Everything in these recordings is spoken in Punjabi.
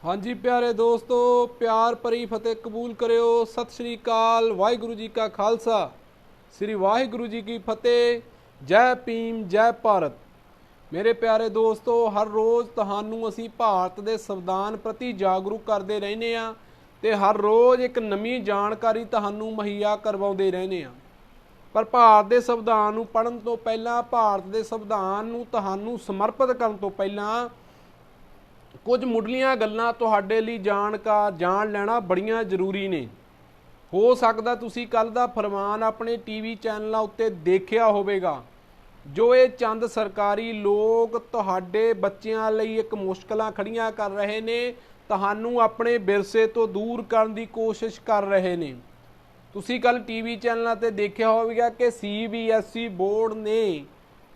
हाँ जी प्यारे दोस्तों, प्यार भरी फतेह कबूल करियो। सत श्री अकाल। वाहिगुरु जी का खालसा, श्री वाहिगुरु जी की फतेह। जय भीम, जय भारत। मेरे प्यारे दोस्तों, हर रोज़ ਤੁਹਾਨੂੰ ਅਸੀਂ ਭਾਰਤ ਦੇ ਸੰਵਿਧਾਨ ਪ੍ਰਤੀ ਜਾਗਰੂਕ ਕਰਦੇ ਰਹਿੰਦੇ ਆ ਤੇ ਹਰ ਰੋਜ਼ ਇੱਕ ਨਵੀਂ ਜਾਣਕਾਰੀ ਤੁਹਾਨੂੰ ਮੁਹੱਈਆ ਕਰਵਾਉਂਦੇ ਰਹਿੰਦੇ ਆ। ਪਰ ਭਾਰਤ ਦੇ ਸੰਵਿਧਾਨ ਨੂੰ ਪੜ੍ਹਨ ਤੋਂ ਪਹਿਲਾਂ, ਭਾਰਤ ਦੇ ਸੰਵਿਧਾਨ ਨੂੰ ਤੁਹਾਨੂੰ ਸਮਰਪਿਤ ਕਰਨ ਤੋਂ ਪਹਿਲਾਂ ਕੁਝ ਮੁੱਢਲੀਆਂ ਗੱਲਾਂ ਤੁਹਾਡੇ ਲਈ ਜਾਣ ਲੈਣਾ ਬੜੀਆਂ ਜ਼ਰੂਰੀ ਨੇ। ਹੋ ਸਕਦਾ ਤੁਸੀਂ ਕੱਲ ਦਾ ਫਰਮਾਨ ਆਪਣੇ ਟੀਵੀ ਚੈਨਲਾਂ ਉੱਤੇ ਦੇਖਿਆ ਹੋਵੇਗਾ, ਜੋ ਇਹ ਚੰਦ ਸਰਕਾਰੀ ਲੋਕ ਤੁਹਾਡੇ ਬੱਚਿਆਂ ਲਈ ਇੱਕ ਮੁਸ਼ਕਲਾਂ ਖੜੀਆਂ ਕਰ ਰਹੇ ਨੇ, ਤੁਹਾਨੂੰ ਆਪਣੇ ਵਿਰਸੇ ਤੋਂ ਦੂਰ ਕਰਨ ਦੀ ਕੋਸ਼ਿਸ਼ ਕਰ ਰਹੇ ਨੇ। ਤੁਸੀਂ ਕੱਲ ਟੀਵੀ ਚੈਨਲਾਂ ਤੇ ਦੇਖਿਆ ਹੋਵੇਗਾ ਕਿ CBSE ਬੋਰਡ ਨੇ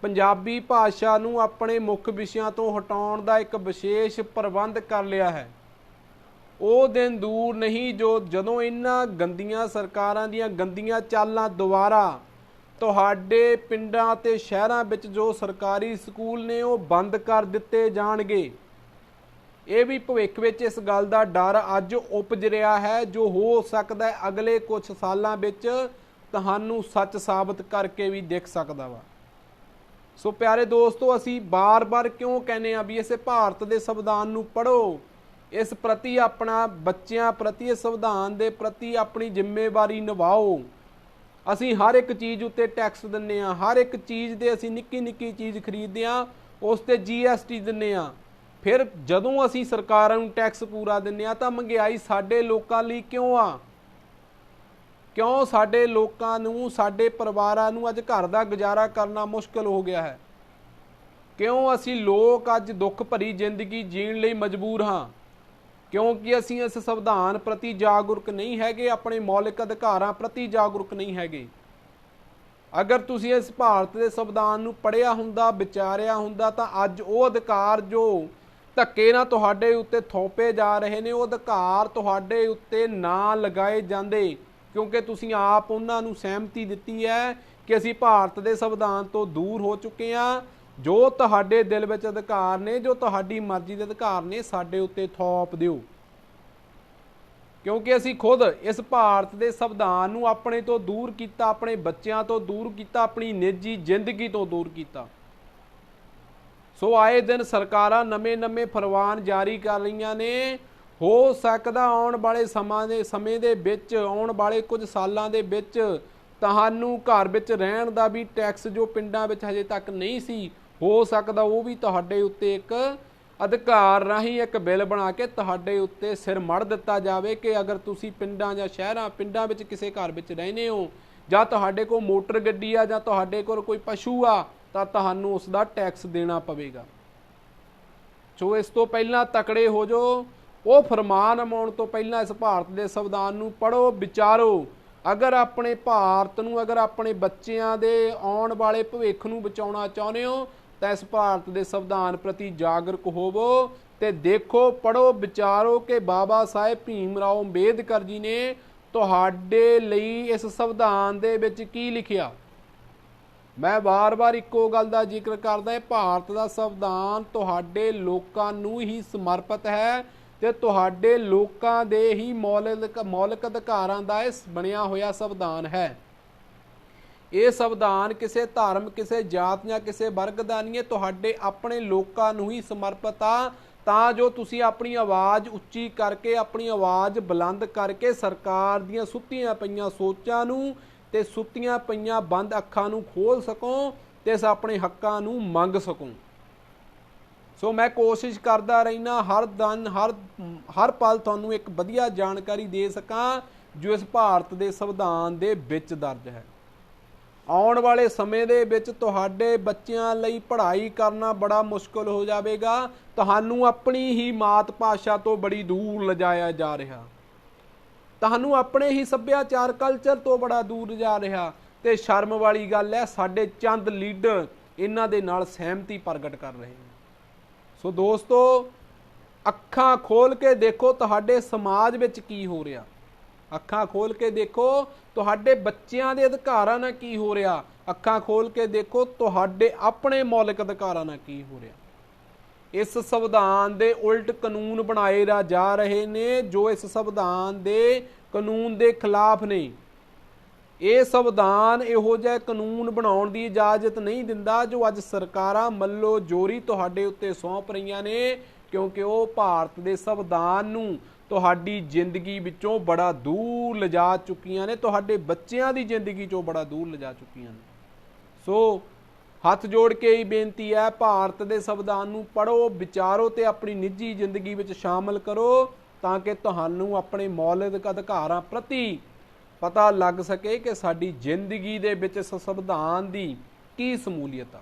ਪੰਜਾਬੀ ਭਾਸ਼ਾ ਨੂੰ ਆਪਣੇ ਮੁੱਖ ਵਿਸ਼ਿਆਂ ਤੋਂ ਹਟਾਉਣ ਦਾ ਇੱਕ ਵਿਸ਼ੇਸ਼ ਪ੍ਰਬੰਧ ਕਰ ਲਿਆ ਹੈ। ਉਹ ਦਿਨ ਦੂਰ ਨਹੀਂ ਜਦੋਂ ਇਹਨਾਂ ਗੰਦੀਆਂ ਸਰਕਾਰਾਂ ਦੀਆਂ ਗੰਦੀਆਂ ਚਾਲਾਂ ਦੁਆਰਾ ਤੁਹਾਡੇ ਪਿੰਡਾਂ ਤੇ ਸ਼ਹਿਰਾਂ ਵਿੱਚ ਜੋ ਸਰਕਾਰੀ ਸਕੂਲ ਨੇ ਉਹ ਬੰਦ ਕਰ ਦਿੱਤੇ ਜਾਣਗੇ। ਇਹ ਵੀ ਭਵਿੱਖ ਵਿੱਚ ਇਸ ਗੱਲ ਦਾ ਡਰ ਅੱਜ ਉਪਜ ਰਿਹਾ ਹੈ, ਜੋ ਹੋ ਸਕਦਾ ਹੈ ਅਗਲੇ ਕੁਝ ਸਾਲਾਂ ਵਿੱਚ ਤੁਹਾਨੂੰ ਸੱਚ ਸਾਬਤ ਕਰਕੇ ਵੀ ਦਿਖ ਸਕਦਾ ਵਾ। ਸੋ ਪਿਆਰੇ ਦੋਸਤੋ, ਅਸੀਂ ਬਾਰ-ਬਾਰ ਕਿਉਂ ਕਹਿੰਦੇ ਆ ਵੀ ਇਸੇ ਭਾਰਤ ਦੇ ਸੰਵਿਧਾਨ ਨੂੰ ਪੜ੍ਹੋ, ਇਸ ਪ੍ਰਤੀ ਆਪਣਾ ਬੱਚਿਆਂ ਪ੍ਰਤੀ, ਇਸ ਸੰਵਿਧਾਨ ਦੇ ਪ੍ਰਤੀ ਆਪਣੀ ਜ਼ਿੰਮੇਵਾਰੀ ਨਿਭਾਓ। ਅਸੀਂ ਹਰ ਇੱਕ ਚੀਜ਼ ਉੱਤੇ ਟੈਕਸ ਦਿੰਦੇ ਆ, ਹਰ ਇੱਕ ਚੀਜ਼ ਦੇ ਅਸੀਂ ਨਿੱਕੀ ਚੀਜ਼ ਖਰੀਦਦੇ ਆ ਉਸ ਤੇ GST ਦਿੰਦੇ ਆ। ਫਿਰ ਜਦੋਂ ਅਸੀਂ ਸਰਕਾਰਾਂ ਨੂੰ ਟੈਕਸ ਪੂਰਾ ਦਿੰਦੇ ਆ ਤਾਂ ਮਹਿੰਗਾਈ ਸਾਡੇ ਲੋਕਾਂ ਲਈ ਕਿਉਂ ਆ? ਕਿਉਂ ਸਾਡੇ ਲੋਕਾਂ ਨੂੰ, ਸਾਡੇ ਪਰਿਵਾਰਾਂ ਨੂੰ ਅੱਜ ਘਰ ਦਾ ਗੁਜ਼ਾਰਾ ਕਰਨਾ ਮੁਸ਼ਕਲ ਹੋ ਗਿਆ ਹੈ? ਕਿਉਂ ਅਸੀਂ ਲੋਕ ਅੱਜ ਦੁੱਖ ਭਰੀ ਜ਼ਿੰਦਗੀ ਜੀਣ ਲਈ ਮਜਬੂਰ ਹਾਂ? ਕਿਉਂਕਿ ਅਸੀਂ ਇਸ ਸੰਵਿਧਾਨ ਪ੍ਰਤੀ ਜਾਗਰੂਕ ਨਹੀਂ ਹੈਗੇ, ਆਪਣੇ ਮੌਲਿਕ ਅਧਿਕਾਰਾਂ ਪ੍ਰਤੀ ਜਾਗਰੂਕ ਨਹੀਂ ਹੈਗੇ। ਅਗਰ ਤੁਸੀਂ ਇਸ ਭਾਰਤ ਦੇ ਸੰਵਿਧਾਨ ਨੂੰ ਪੜ੍ਹਿਆ ਹੁੰਦਾ, ਵਿਚਾਰਿਆ ਹੁੰਦਾ, ਤਾਂ ਅੱਜ ਉਹ ਅਧਿਕਾਰ ਜੋ ਧੱਕੇ ਨਾਲ ਤੁਹਾਡੇ ਉੱਤੇ ਥੋਪੇ ਜਾ ਰਹੇ ਨੇ, ਉਹ ਅਧਿਕਾਰ ਤੁਹਾਡੇ ਉੱਤੇ ਨਾ ਲਗਾਏ ਜਾਂਦੇ, ਕਿਉਂਕਿ ਤੁਸੀਂ ਆਪ ਉਹਨਾਂ ਨੂੰ ਸਹਿਮਤੀ ਦਿੱਤੀ ਹੈ ਕਿ ਅਸੀਂ ਭਾਰਤ ਦੇ ਸੰਵਿਧਾਨ ਤੋਂ ਦੂਰ ਹੋ ਚੁੱਕੇ ਹਾਂ। ਜੋ ਤੁਹਾਡੇ ਦਿਲ ਵਿੱਚ ਅਧਿਕਾਰ ਨੇ, ਜੋ ਤੁਹਾਡੀ ਮਰਜ਼ੀ ਦੇ ਅਧਿਕਾਰ ਨੇ, ਸਾਡੇ ਉੱਤੇ ਥੋਪ ਦਿਓ, ਕਿਉਂਕਿ ਅਸੀਂ ਖੁਦ ਇਸ ਭਾਰਤ ਦੇ ਸੰਵਿਧਾਨ ਨੂੰ ਆਪਣੇ ਤੋਂ ਦੂਰ ਕੀਤਾ, ਆਪਣੇ ਬੱਚਿਆਂ ਤੋਂ ਦੂਰ ਕੀਤਾ, ਆਪਣੀ ਨਿੱਜੀ ਜ਼ਿੰਦਗੀ ਤੋਂ ਦੂਰ ਕੀਤਾ। ਸੋ ਆਏ ਦਿਨ ਸਰਕਾਰਾਂ ਨਵੇਂ ਫਰਮਾਨ ਜਾਰੀ ਕਰ ਰਹੀਆਂ ਨੇ। ਹੋ ਸਕਦਾ ਆਉਣ ਵਾਲੇ ਸਮੇਂ ਦੇ ਵਿੱਚ, ਆਉਣ ਵਾਲੇ ਕੁਝ ਸਾਲਾਂ ਦੇ ਵਿੱਚ ਤੁਹਾਨੂੰ ਘਰ ਵਿੱਚ ਰਹਿਣ ਦਾ ਵੀ ਟੈਕਸ, ਜੋ ਪਿੰਡਾਂ ਵਿੱਚ ਹਜੇ ਤੱਕ ਨਹੀਂ ਸੀ, ਹੋ ਸਕਦਾ ਉਹ ਵੀ ਤੁਹਾਡੇ ਉੱਤੇ ਇੱਕ ਅਧਿਕਾਰ ਰਾਹੀਂ ਇੱਕ ਬਿੱਲ ਬਣਾ ਕੇ ਤੁਹਾਡੇ ਉੱਤੇ ਸਿਰ ਮੜ ਦਿੱਤਾ ਜਾਵੇ ਕਿ ਅਗਰ ਤੁਸੀਂ ਪਿੰਡਾਂ ਜਾਂ ਪਿੰਡਾਂ ਵਿੱਚ ਕਿਸੇ ਘਰ ਵਿੱਚ ਰਹਿੰਦੇ ਹੋ, ਜਾਂ ਤੁਹਾਡੇ ਕੋਲ ਮੋਟਰ ਗੱਡੀ ਆ, ਜਾਂ ਤੁਹਾਡੇ ਕੋਲ ਕੋਈ ਪਸ਼ੂ ਆ, ਤਾਂ ਤੁਹਾਨੂੰ ਉਸ ਦਾ ਟੈਕਸ ਦੇਣਾ ਪਵੇਗਾ। ਸੋ ਇਸ ਤੋਂ ਪਹਿਲਾਂ ਤਕੜੇ ਹੋ ਜਾਓ। ਉਹ ਫਰਮਾਨ ਆਉਣ ਤੋਂ ਪਹਿਲਾਂ ਇਸ ਭਾਰਤ ਦੇ ਸੰਵਿਧਾਨ ਨੂੰ ਪੜ੍ਹੋ, ਵਿਚਾਰੋ। ਅਗਰ ਆਪਣੇ ਭਾਰਤ ਨੂੰ, ਅਗਰ ਆਪਣੇ ਬੱਚਿਆਂ ਦੇ ਆਉਣ ਵਾਲੇ ਭਵਿੱਖ ਨੂੰ ਬਚਾਉਣਾ ਚਾਹੁੰਦੇ ਹੋ ਤਾਂ ਇਸ ਭਾਰਤ ਦੇ ਸੰਵਿਧਾਨ ਪ੍ਰਤੀ ਜਾਗਰੂਕ ਹੋਵੋ ਤੇ ਦੇਖੋ, ਪੜ੍ਹੋ, ਵਿਚਾਰੋ ਕਿ ਬਾਬਾ ਸਾਹਿਬ ਭੀਮ ਰਾਓ ਅੰਬੇਦਕਰ ਜੀ ਨੇ ਤੁਹਾਡੇ ਲਈ ਇਸ ਸੰਵਿਧਾਨ ਦੇ ਵਿੱਚ ਕੀ ਲਿਖਿਆ। ਮੈਂ ਵਾਰ-ਵਾਰ ਇੱਕੋ ਗੱਲ ਦਾ ਜ਼ਿਕਰ ਕਰਦਾ, ਭਾਰਤ ਦਾ ਸੰਵਿਧਾਨ ਤੁਹਾਡੇ ਲੋਕਾਂ ਨੂੰ ਹੀ ਸਮਰਪਿਤ ਹੈ ਤੇ ਤੁਹਾਡੇ ਲੋਕਾਂ ਦੇ ਹੀ ਮੌਲਿਕ ਅਧਿਕਾਰਾਂ ਦਾ ਇਹ ਬਣਿਆ ਹੋਇਆ ਸੰਵਿਧਾਨ ਹੈ। ਇਹ ਸੰਵਿਧਾਨ ਕਿਸੇ ਧਰਮ, ਕਿਸੇ ਜਾਤ ਜਾਂ ਕਿਸੇ ਵਰਗ ਦਾ ਨਹੀਂ ਹੈ, ਤੁਹਾਡੇ ਆਪਣੇ ਲੋਕਾਂ ਨੂੰ ਹੀ ਸਮਰਪਿਤ ਆ, ਤਾਂ ਜੋ ਤੁਸੀਂ ਆਪਣੀ ਆਵਾਜ਼ ਉੱਚੀ ਕਰਕੇ, ਆਪਣੀ ਆਵਾਜ਼ ਬੁਲੰਦ ਕਰਕੇ ਸਰਕਾਰ ਦੀਆਂ ਸੁੱਤੀਆਂ ਪਈਆਂ ਸੋਚਾਂ ਨੂੰ ਤੇ ਸੁੱਤੀਆਂ ਪਈਆਂ ਬੰਦ ਅੱਖਾਂ ਨੂੰ ਖੋਲ੍ਹ ਸਕੋ ਤੇ ਆਪਣੇ ਹੱਕਾਂ ਨੂੰ ਮੰਗ ਸਕੋ। ਸੋ ਮੈਂ ਕੋਸ਼ਿਸ਼ ਕਰਦਾ ਰਹਿਣਾ ਹਰ ਪਲ ਤੁਹਾਨੂੰ ਇੱਕ ਵਧੀਆ ਜਾਣਕਾਰੀ ਦੇ ਸਕਾਂ ਜੋ ਇਸ ਭਾਰਤ ਦੇ ਸੰਵਿਧਾਨ ਦੇ ਵਿੱਚ ਦਰਜ ਹੈ। ਆਉਣ ਵਾਲੇ ਸਮੇਂ ਦੇ ਵਿੱਚ ਤੁਹਾਡੇ ਬੱਚਿਆਂ ਲਈ ਪੜ੍ਹਾਈ ਕਰਨਾ ਬੜਾ ਮੁਸ਼ਕਲ ਹੋ ਜਾਵੇਗਾ। ਤੁਹਾਨੂੰ ਆਪਣੀ ਹੀ ਮਾਤ ਭਾਸ਼ਾ ਤੋਂ ਬੜੀ ਦੂਰ ਲਿਜਾਇਆ ਜਾ ਰਿਹਾ, ਤੁਹਾਨੂੰ ਆਪਣੇ ਹੀ ਸੱਭਿਆਚਾਰ, ਕਲਚਰ ਤੋਂ ਬੜਾ ਦੂਰ ਜਾ ਰਿਹਾ। ਤੇ ਸ਼ਰਮ ਵਾਲੀ ਗੱਲ ਹੈ, ਸਾਡੇ ਚੰਦ ਲੀਡਰ ਇਹਨਾਂ ਦੇ ਨਾਲ ਸਹਿਮਤੀ ਪ੍ਰਗਟ ਕਰ ਰਹੇ ਨੇ। ਸੋ ਦੋਸਤੋ, ਅੱਖਾਂ ਖੋਲ ਕੇ ਦੇਖੋ ਤੁਹਾਡੇ ਸਮਾਜ ਵਿੱਚ ਕੀ ਹੋ ਰਿਹਾ। ਅੱਖਾਂ ਖੋਲ ਕੇ ਦੇਖੋ ਤੁਹਾਡੇ ਬੱਚਿਆਂ ਦੇ ਅਧਿਕਾਰਾਂ ਨਾਲ ਕੀ ਹੋ ਰਿਹਾ। ਅੱਖਾਂ ਖੋਲ ਕੇ ਦੇਖੋ ਤੁਹਾਡੇ ਆਪਣੇ ਮੌਲਿਕ ਅਧਿਕਾਰਾਂ ਨਾਲ ਕੀ ਹੋ ਰਿਹਾ। इस संविधान के उल्ट कानून बनाए जा रहे ने जो इस संविधान के कानून के खिलाफ ने। ये संविधान इहो जिहा कानून बनाउण दी इजाजत नहीं दिंदा जो अज सरकारां मल्लो जोरी तुहाडे उत्ते सौंप रहीआं ने, क्योंकि वो भारत के संविधान नूं तुहाडी जिंदगी विचों बड़ा दूर लिजा चुकियां ने, तुहाडे बच्चियां दी जिंदगी चों बड़ा दूर लिजा चुकियां ने। सो हथ जोड़ के ही बेनती है, भारत के संविधान नूं पढ़ो, विचारो ते अपनी निजी जिंदगी विच शामिल करो, ताकि तुहानूं अपने मौलिक अधिकारां प्रति पता लग सके कि साडी जिंदगी दे विच इस संविधान दी की समूलीयत आ।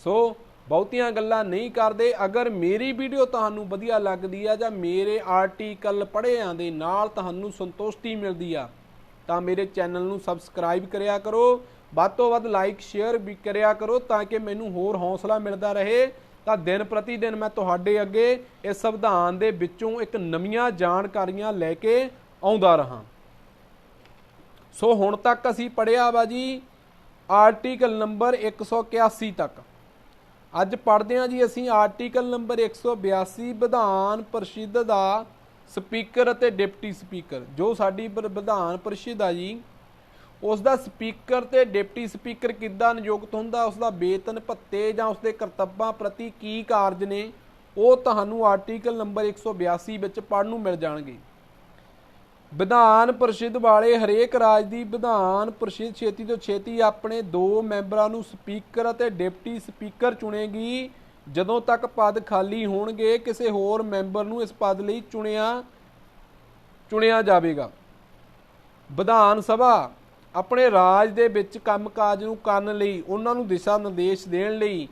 सो बहुतियां गल्लां नहीं करदे। अगर मेरी वीडियो तुहानूं वधिया लगदी आ जां मेरे आर्टिकल पढ़िआं दे नाल तुहानूं संतुष्टि मिलदी आ तां मेरे चैनल नूं सबसक्राइब करिया करो, ਵੱਧ ਤੋਂ ਵੱਧ लाइक शेयर भी करिया करो ताकि मैनूं होर हौसला मिलता रहे ਤਾਂ दिन प्रति दिन मैं तुहाडे अगे इस संविधान दे विचों एक नवीआं जानकारियां लैके आउंदा रहां। सो हुण तक असीं पढ़िआ वा जी आर्टिकल नंबर 181 तक। अज पढ़दे हां जी असीं आर्टिकल नंबर 182 विधान परिषद दा स्पीकर अते डिप्टी स्पीकर। जो साडी विधान परिषद आ जी उसका स्पीकर ते डिप्टी स्पीकर किद्दां नियुक्त हुंदा, उसका वेतन भत्ते जां उसके करतब्बां प्रति की कारज ने, वो तुहानूं आर्टिकल नंबर 182 विच पढ़न नूं मिल जाणगे। विधान परिषद वाले हरेक राज की विधान परिषद छेती तो छेती अपने 2 मैंबरां नूं स्पीकर अते डिप्टी स्पीकर चुनेगी जदों तक पद खाली होणगे, किसी होर मैंबर नूं इस पद लई चुनिया जावेगा। विधान सभा अपने राज दे विच काम काज नूं करन लई उन्हां नूं दिशा निर्देश देण लई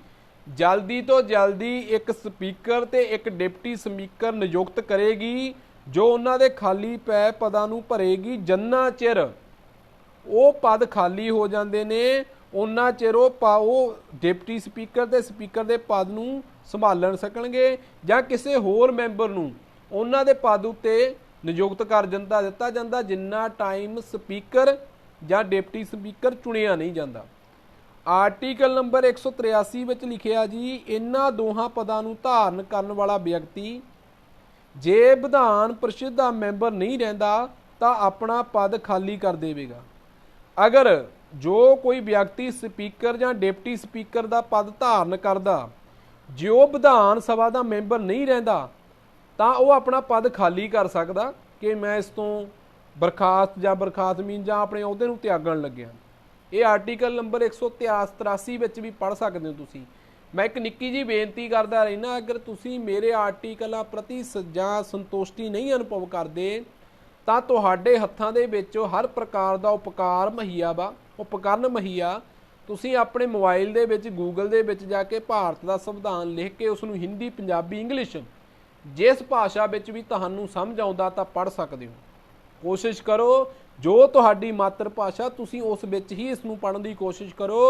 जल्दी तो जल्दी एक स्पीकर ते एक डिप्टी स्पीकर नियुक्त करेगी जो उन्हां दे खाली पै पदां नूं भरेगी। जिन्ना चिर वो पद खाली हो जांदे ने उन्ना चिर वो डिप्टी स्पीकर ते स्पीकर दे पद नूं संभालण सकणगे जां किसी होर मैंबर नूं उन्हां दे पद उत्ते नियुक्त कर दिता जांदा जिन्ना टाइम स्पीकर ਜਾਂ डिप्टी स्पीकर चुनिया नहीं जाता। आर्टिकल नंबर 183 ਵਿੱਚ लिखिया जी इन्हां दोहां पदां नूं धारण करन वाला व्यक्ति जे विधान परिषद का मैंबर नहीं रहिंदा तां अपना पद खाली कर देवेगा। अगर जो कोई व्यक्ति स्पीकर जां डिप्टी स्पीकर का पद धारण करदा जो विधान सभा का मैंबर नहीं रहिंदा तां वो अपना पद खाली कर सकदा कि मैं इस तों बरखास्त ਜਾਂ ਬਰਖਾਸਤਮੀਨ ਜਾਂ ਆਪਣੇ ਅਹੁਦੇ ਨੂੰ ਤਿਆਗਣ ਲੱਗਿਆ। ਇਹ ਆਰਟੀਕਲ ਨੰਬਰ 183 ਵਿੱਚ ਵੀ ਪੜ੍ਹ ਸਕਦੇ ਹੋ ਤੁਸੀਂ। ਮੈਂ ਇੱਕ ਨਿੱਕੀ ਜੀ ਬੇਨਤੀ ਕਰਦਾ ਰਹਿਣਾ, ਅਗਰ ਤੁਸੀਂ ਮੇਰੇ ਆਰਟੀਕਲਾਂ ਪ੍ਰਤੀ ਜਾਂ ਸੰਤੁਸ਼ਟੀ ਨਹੀਂ ਅਨੁਭਵ ਕਰਦੇ ਤਾਂ ਤੁਹਾਡੇ ਹੱਥਾਂ ਦੇ ਵਿੱਚ ਹਰ ਪ੍ਰਕਾਰ ਦਾ ਉਪਕਰਨ ਮੁਹੱਈਆ ਤੁਸੀਂ ਆਪਣੇ ਮੋਬਾਈਲ ਦੇ ਵਿੱਚ ਗੂਗਲ ਦੇ ਵਿੱਚ ਜਾ ਕੇ ਭਾਰਤ ਦਾ ਸੰਵਿਧਾਨ ਲਿਖ ਕੇ ਉਸ ਨੂੰ ਹਿੰਦੀ ਪੰਜਾਬੀ ਇੰਗਲਿਸ਼ ਜਿਸ ਭਾਸ਼ਾ ਵਿੱਚ ਵੀ ਤੁਹਾਨੂੰ ਸਮਝ ਆਉਂਦਾ ਤਾਂ ਪੜ੍ਹ ਸਕਦੇ ਹੋ। कोशिश करो जो तुहाडी मातर भाषा तुसीं उस विच ही इसनूं पढ़न दी कोशिश करो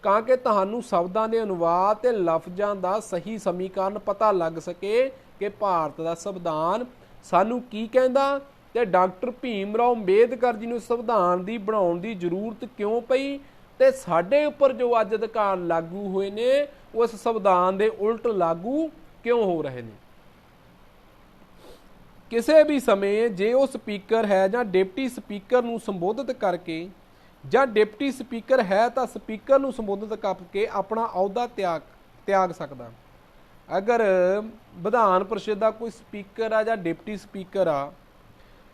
ताकि तुहानूं शब्दां दे अनुवाद ते लफ्ज़ां दा सही समीकरण पता लग सके कि भारत दा संविधान सानूं की कहंदा ते डॉक्टर भीम राव अंबेडकर जी नूं संविधान दी बनाउण दी जरूरत क्यों पई ते साडे उपर जो अज अधिकार लागू होए ने उस संविधान दे उल्ट लागू क्यों हो रहे ने। किसी भी समय जे वो स्पीकर है जां डिप्टी स्पीकर नूं संबोधित करके जां डिप्टी स्पीकर है तो स्पीकर नूं संबोधित करके अपना अहुदा त्याग सकदा। अगर विधान परिषद का कोई स्पीकर आ जां डिप्टी स्पीकर आ,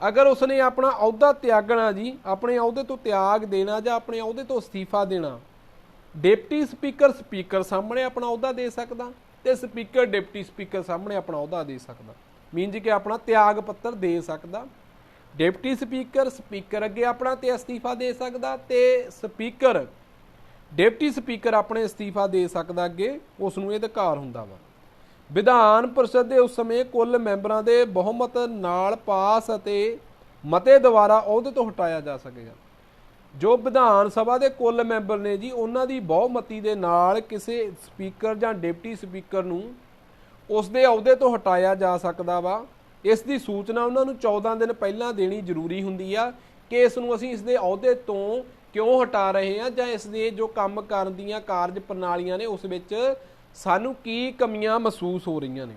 अगर उसने अपना अहुदा त्यागना जी अपने अहुदे तो त्याग देना जां अपने अहुदे तो अस्तीफा देना, डिप्टी स्पीकर सामने अपना अहुदा दे सकदा ते स्पीकर डिप्टी स्पीकर सामने अपना अहुदा दे सकदा, मीनज कि अपना त्याग पत्र दे सकदा। डिप्टी स्पीकर अगे अपना ते अस्तीफा दे सकदा ते स्पीकर डिप्टी स्पीकर अपने अस्तीफा दे सकदा अगे उसनूं ये अधिकार हुंदा वा। विधान परिषद दे उस समय कुल मैंबरां दे बहुमत नाल पास अते मते द्वारा अहुदे तो हटाया जा सकेगा। जो विधान सभा के कुल मैंबर ने जी उन्हां दी बहुमती दे नाल किसी स्पीकर जां डिप्टी स्पीकर नूं उसके अहुदे तो हटाया जा सकता वा। इसकी सूचना उन्होंने 14 दिन पहला देनी जरूरी हुंदी आ कि इसनूं असीं इसके अहुदे तो क्यों हटा रहे हैं जां इसके जो काम करन दीआं कारज प्रणालियां ने उस विच ਸਾਨੂੰ ਕੀ ਕਮੀਆਂ ਮਹਿਸੂਸ ਹੋ ਰਹੀਆਂ ਨੇ।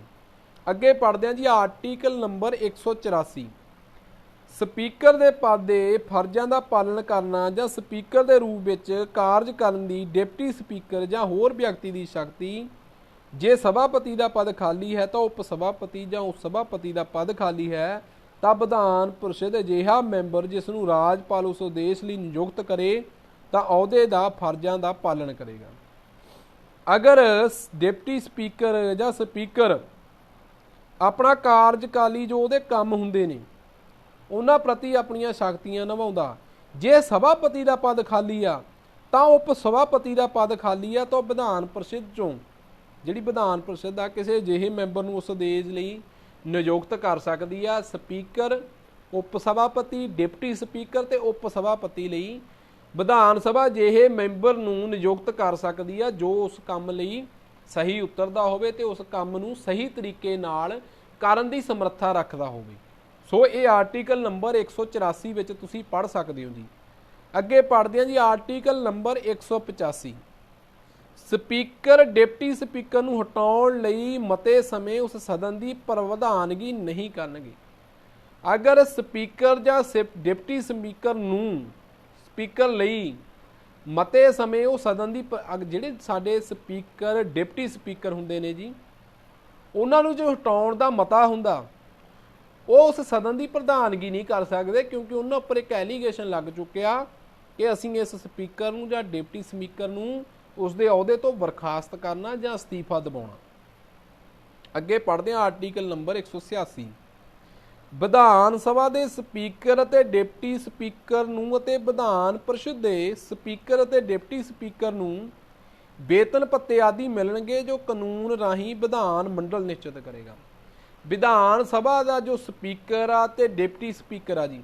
ਅੱਗੇ ਪੜ੍ਹਦੇ ਹਾਂ ਜੀ ਆਰਟੀਕਲ ਨੰਬਰ 184। ਸਪੀਕਰ ਦੇ ਪਦ ਦੇ ਫਰਜ਼ਾਂ ਦਾ ਪਾਲਣ ਕਰਨਾ ਜਾਂ ਸਪੀਕਰ ਦੇ ਰੂਪ ਵਿੱਚ ਕਾਰਜ ਕਰਨ ਦੀ ਡਿਪਟੀ ਸਪੀਕਰ ਜਾਂ ਹੋਰ ਵਿਅਕਤੀ ਦੀ ਸ਼ਕਤੀ। ਜੇ ਸਭਾਪਤੀ ਦਾ ਪਦ ਖਾਲੀ ਹੈ ਤਾਂ ਉਪ ਸਭਾਪਤੀ ਜਾਂ ਉਪ ਸਭਾਪਤੀ ਦਾ ਪਦ ਖਾਲੀ ਹੈ ਤਾਂ ਵਿਧਾਨ ਪਰਿਸ਼ਦ ਅਜਿਹਾ ਮੈਂਬਰ ਜਿਸ ਨੂੰ ਰਾਜਪਾਲ ਉਸ ਉਦੇਸ਼ ਲਈ ਨਿਯੁਕਤ ਕਰੇ ਤਾਂ ਅਹੁਦੇ ਦਾ ਫਰਜ਼ਾਂ ਦਾ ਪਾਲਣ ਕਰੇਗਾ। ਅਗਰ ਡਿਪਟੀ ਸਪੀਕਰ ਜਾਂ ਸਪੀਕਰ ਆਪਣਾ ਕਾਰਜਕਾਲੀ ਜੋ ਉਹਦੇ ਕੰਮ ਹੁੰਦੇ ਨੇ ਉਹਨਾਂ ਪ੍ਰਤੀ ਆਪਣੀਆਂ ਸ਼ਕਤੀਆਂ ਨਿਭਾਉਂਦਾ, ਜੇ ਸਭਾਪਤੀ ਦਾ ਪਦ ਖਾਲੀ ਆ ਤਾਂ ਉਪ ਸਭਾਪਤੀ ਦਾ ਪਦ ਖਾਲੀ ਆ ਤਾਂ ਵਿਧਾਨ ਪਰਿਸ਼ਦ ਚੋਂ ਜਿਹੜੀ ਵਿਧਾਨ ਪਰਿਸ਼ਦ ਆ ਕਿਸੇ ਅਜਿਹੇ ਮੈਂਬਰ ਨੂੰ ਉਸ ਉਦੇਸ਼ ਲਈ ਨਿਯੁਕਤ ਕਰ ਸਕਦੀ ਆ। ਸਪੀਕਰ, ਉਪ ਸਭਾਪਤੀ, ਡਿਪਟੀ ਸਪੀਕਰ ਤੇ ਉਪ ਸਭਾਪਤੀ ਲਈ ਵਿਧਾਨ ਸਭਾ ਅਜਿਹੇ ਮੈਂਬਰ ਨੂੰ ਨਿਯੁਕਤ ਕਰ ਸਕਦੀ ਆ ਜੋ ਉਸ ਕੰਮ ਲਈ ਸਹੀ ਉਤਰਦਾ ਹੋਵੇ ਤੇ ਉਸ ਕੰਮ ਨੂੰ ਸਹੀ ਤਰੀਕੇ ਨਾਲ ਕਰਨ ਦੀ ਸਮਰੱਥਾ ਰੱਖਦਾ ਹੋਵੇ। ਸੋ ਇਹ ਆਰਟੀਕਲ ਨੰਬਰ 184 ਵਿੱਚ ਤੁਸੀਂ ਪੜ੍ਹ ਸਕਦੇ ਹੋ ਜੀ। ਅੱਗੇ ਪੜ੍ਹਦੇ ਹਾਂ ਜੀ article number 185। Speaker deputy speaker ਨੂੰ ਹਟਾਉਣ ਲਈ ਮਤੇ ਸਮੇਂ ਉਸ ਸਦਨ ਦੀ ਪ੍ਰਧਾਨਗੀ ਨਹੀਂ ਕਰਨਗੇ। ਅਗਰ ਸਪੀਕਰ ਜਾਂ ਡਿਪਟੀ ਸਪੀਕਰ ਲਈ ਮਤੇ ਸਮੇਂ ਉਹ ਸਦਨ ਦੀ ਜਿਹੜੇ ਸਾਡੇ ਸਪੀਕਰ ਡਿਪਟੀ ਸਪੀਕਰ ਹੁੰਦੇ ਨੇ ਜੀ ਉਹਨਾਂ ਨੂੰ ਜੋ ਹਟਾਉਣ ਦਾ ਮਤਾ ਹੁੰਦਾ ਉਹ ਉਸ ਸਦਨ ਦੀ ਪ੍ਰਧਾਨਗੀ ਨਹੀਂ ਕਰ ਸਕਦੇ, ਕਿਉਂਕਿ ਉਹਨਾਂ ਉੱਪਰ ਇੱਕ ਐਲੀਗੇਸ਼ਨ ਲੱਗ ਚੁੱਕਿਆ ਕਿ ਅਸੀਂ ਇਸ ਸਪੀਕਰ ਨੂੰ ਜਾਂ ਡਿਪਟੀ ਸਪੀਕਰ ਨੂੰ ਉਸਦੇ ਅਹੁਦੇ ਤੋਂ ਬਰਖਾਸਤ ਕਰਨਾ ਜਾਂ ਅਸਤੀਫਾ ਦਿਵਾਉਣਾ। ਅੱਗੇ ਪੜ੍ਹਦੇ ਹਾਂ ਆਰਟੀਕਲ ਨੰਬਰ 186। ਵਿਧਾਨ ਸਭਾ ਦੇ ਸਪੀਕਰ ਅਤੇ ਡਿਪਟੀ ਸਪੀਕਰ ਨੂੰ ਅਤੇ ਵਿਧਾਨ ਪਰਿਸ਼ਦ ਦੇ ਸਪੀਕਰ ਅਤੇ ਡਿਪਟੀ ਸਪੀਕਰ ਨੂੰ ਵੇਤਨ ਭੱਤੇ ਆਦਿ ਮਿਲਣਗੇ ਜੋ ਕਾਨੂੰਨ ਰਾਹੀਂ ਵਿਧਾਨ ਮੰਡਲ ਨਿਸ਼ਚਿਤ ਕਰੇਗਾ। ਵਿਧਾਨ ਸਭਾ ਦਾ ਜੋ ਸਪੀਕਰ ਆ ਤੇ ਡਿਪਟੀ ਸਪੀਕਰ ਆ ਜੀ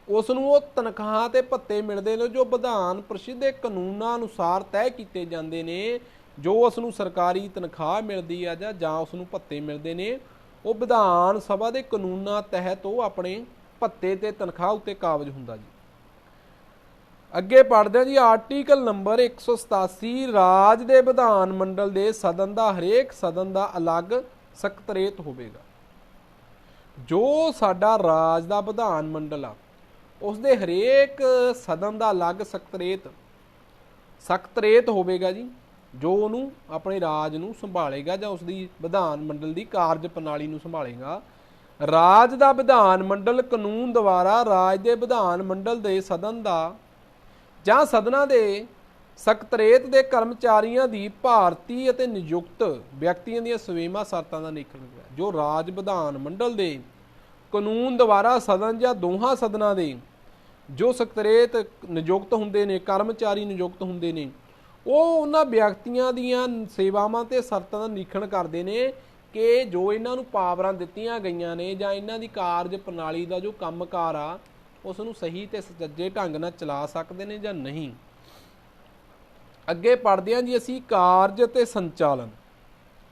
ਉਸ ਨੂੰ ਉਹ ਤਨਖਾਹ ਤੇ ਭੱਤੇ ਮਿਲਦੇ ਨੇ ਜੋ ਵਿਧਾਨ ਪਰਿਸ਼ਦ ਦੇ ਕਾਨੂੰਨਾਂ ਅਨੁਸਾਰ ਤੈਅ ਕੀਤੇ ਜਾਂਦੇ ਨੇ। ਜੋ ਉਸ ਨੂੰ ਸਰਕਾਰੀ ਤਨਖਾਹ ਮਿਲਦੀ ਆ ਜਾਂ ਉਸ ਨੂੰ ਭੱਤੇ ਮਿਲਦੇ ਨੇ ਉਹ ਵਿਧਾਨ ਸਭਾ ਦੇ ਕਾਨੂੰਨਾਂ ਤਹਿਤ ਉਹ ਆਪਣੇ ਭੱਤੇ ਤੇ ਤਨਖਾਹ ਉੱਤੇ ਕਾਬਜ਼ ਹੁੰਦਾ ਜੀ। ਅੱਗੇ ਪੜ੍ਹਦੇ ਹਾਂ ਜੀ ਆਰਟੀਕਲ ਨੰਬਰ 187। ਰਾਜ ਦੇ ਵਿਧਾਨ ਮੰਡਲ ਦੇ ਸਦਨ ਦਾ ਹਰੇਕ ਸਦਨ ਦਾ ਅਲੱਗ ਸਕੱਤਰੇਤ ਹੋਵੇਗਾ। ਜੋ ਸਾਡਾ ਰਾਜ ਦਾ ਵਿਧਾਨ ਮੰਡਲ ਆ ਉਸਦੇ ਹਰੇਕ ਸਦਨ ਦਾ ਅਲੱਗ ਸਕੱਤਰੇਤ ਹੋਵੇਗਾ ਜੀ, ਜੋ ਉਹਨੂੰ ਆਪਣੇ ਰਾਜ ਨੂੰ ਸੰਭਾਲੇਗਾ ਜਾਂ ਉਸਦੀ ਵਿਧਾਨ ਮੰਡਲ ਦੀ ਕਾਰਜ ਪ੍ਰਣਾਲੀ ਨੂੰ ਸੰਭਾਲੇਗਾ। ਰਾਜ ਦਾ ਵਿਧਾਨ ਮੰਡਲ ਕਾਨੂੰਨ ਦੁਆਰਾ ਰਾਜ ਦੇ ਵਿਧਾਨ ਮੰਡਲ ਦੇ ਸਦਨ ਦਾ ਜਾਂ ਸਦਨਾਂ ਦੇ ਸਕੱਤਰੇਤ ਦੇ ਕਰਮਚਾਰੀਆਂ ਦੀ ਭਾਰਤੀ ਅਤੇ ਨਿਯੁਕਤ ਵਿਅਕਤੀਆਂ ਦੀਆਂ ਸੇਵਾਵਾਂ ਸ਼ਰਤਾਂ ਦਾ ਨਿਰੀਖਣ ਕਰੇਗਾ। ਜੋ ਰਾਜ ਵਿਧਾਨ ਮੰਡਲ ਦੇ ਕਾਨੂੰਨ ਦੁਆਰਾ ਸਦਨ ਜਾਂ ਦੋਹਾਂ ਸਦਨਾਂ ਦੇ ਜੋ ਸਕੱਤਰੇਤ ਨਿਯੁਕਤ ਹੁੰਦੇ ਨੇ, ਕਰਮਚਾਰੀ ਨਿਯੁਕਤ ਹੁੰਦੇ ਨੇ, ਉਹ ਉਹਨਾਂ ਵਿਅਕਤੀਆਂ ਦੀਆਂ ਸੇਵਾਵਾਂ ਤੇ ਸ਼ਰਤਾਂ ਦਾ ਨਿਰੀਖਣ ਕਰਦੇ ਨੇ ਕਿ ਜੋ ਇਹਨਾਂ ਨੂੰ ਪਾਵਰਾਂ ਦਿੱਤੀਆਂ ਗਈਆਂ ਨੇ ਜਾਂ ਇਹਨਾਂ ਦੀ ਕਾਰਜ ਪ੍ਰਣਾਲੀ ਦਾ ਜੋ ਕੰਮਕਾਰ ਆ ਉਸ ਨੂੰ ਸਹੀ ਤੇ ਸੁਚੱਜੇ ਢੰਗ ਨਾਲ ਚਲਾ ਸਕਦੇ ਨੇ ਜਾਂ ਨਹੀਂ। ਅੱਗੇ ਪੜ੍ਹਦੇ ਹਾਂ ਜੀ ਅਸੀਂ ਕਾਰਜ ਅਤੇ ਸੰਚਾਲਨ।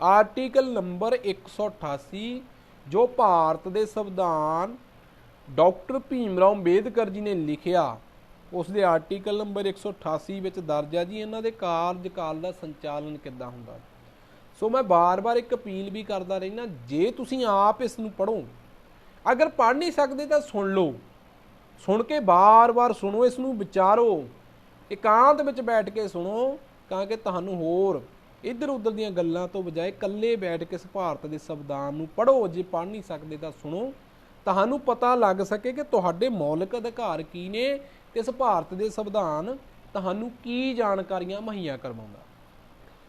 ਆਰਟੀਕਲ ਨੰਬਰ 188 ਜੋ ਭਾਰਤ ਦੇ ਸੰਵਿਧਾਨ ਡਾਕਟਰ ਭੀਮ ਰਾਓ ਅੰਬੇਦਕਰ ਜੀ ਨੇ ਲਿਖਿਆ ਉਸ ਦੇ ਆਰਟੀਕਲ ਨੰਬਰ 188 ਵਿੱਚ ਦਰਜ ਆ ਜੀ ਇਹਨਾਂ ਦੇ ਕਾਰਜਕਾਲ ਦਾ ਸੰਚਾਲਨ ਕਿੱਦਾਂ ਹੁੰਦਾ। ਸੋ ਮੈਂ ਬਾਰ-ਬਾਰ ਇੱਕ ਅਪੀਲ ਵੀ ਕਰਦਾ ਰਹਿਣਾ, ਜੇ ਤੁਸੀਂ ਆਪ ਇਸ ਨੂੰ ਪੜ੍ਹੋ, ਅਗਰ ਪੜ੍ਹ ਨਹੀਂ ਸਕਦੇ ਤਾਂ ਸੁਣ ਲਓ, ਸੁਣ ਕੇ ਬਾਰ-ਬਾਰ ਸੁਣੋ, ਇਸ ਨੂੰ ਵਿਚਾਰੋ, ਇਕਾਂਤ ਵਿੱਚ ਬੈਠ ਕੇ ਸੁਣੋ ਤਾਂ ਕਿ ਤੁਹਾਨੂੰ ਹੋਰ ਇੱਧਰ ਉੱਧਰ ਦੀਆਂ ਗੱਲਾਂ ਤੋਂ ਬਜਾਏ ਇਕੱਲੇ ਬੈਠ ਕੇ ਇਸ ਭਾਰਤ ਦੇ ਸੰਵਿਧਾਨ ਨੂੰ ਪੜ੍ਹੋ। ਜੇ ਪੜ੍ਹ ਨਹੀਂ ਸਕਦੇ ਤਾਂ ਸੁਣੋ, ਤੁਹਾਨੂੰ ਪਤਾ ਲੱਗ ਸਕੇ ਕਿ ਤੁਹਾਡੇ ਮੌਲਿਕ ਅਧਿਕਾਰ ਕੀ ਨੇ ਤੇ ਇਸ ਭਾਰਤ ਦੇ ਸੰਵਿਧਾਨ ਤੁਹਾਨੂੰ ਕੀ ਜਾਣਕਾਰੀਆਂ ਮੁਹੱਈਆ ਕਰਵਾਉਂਦਾ।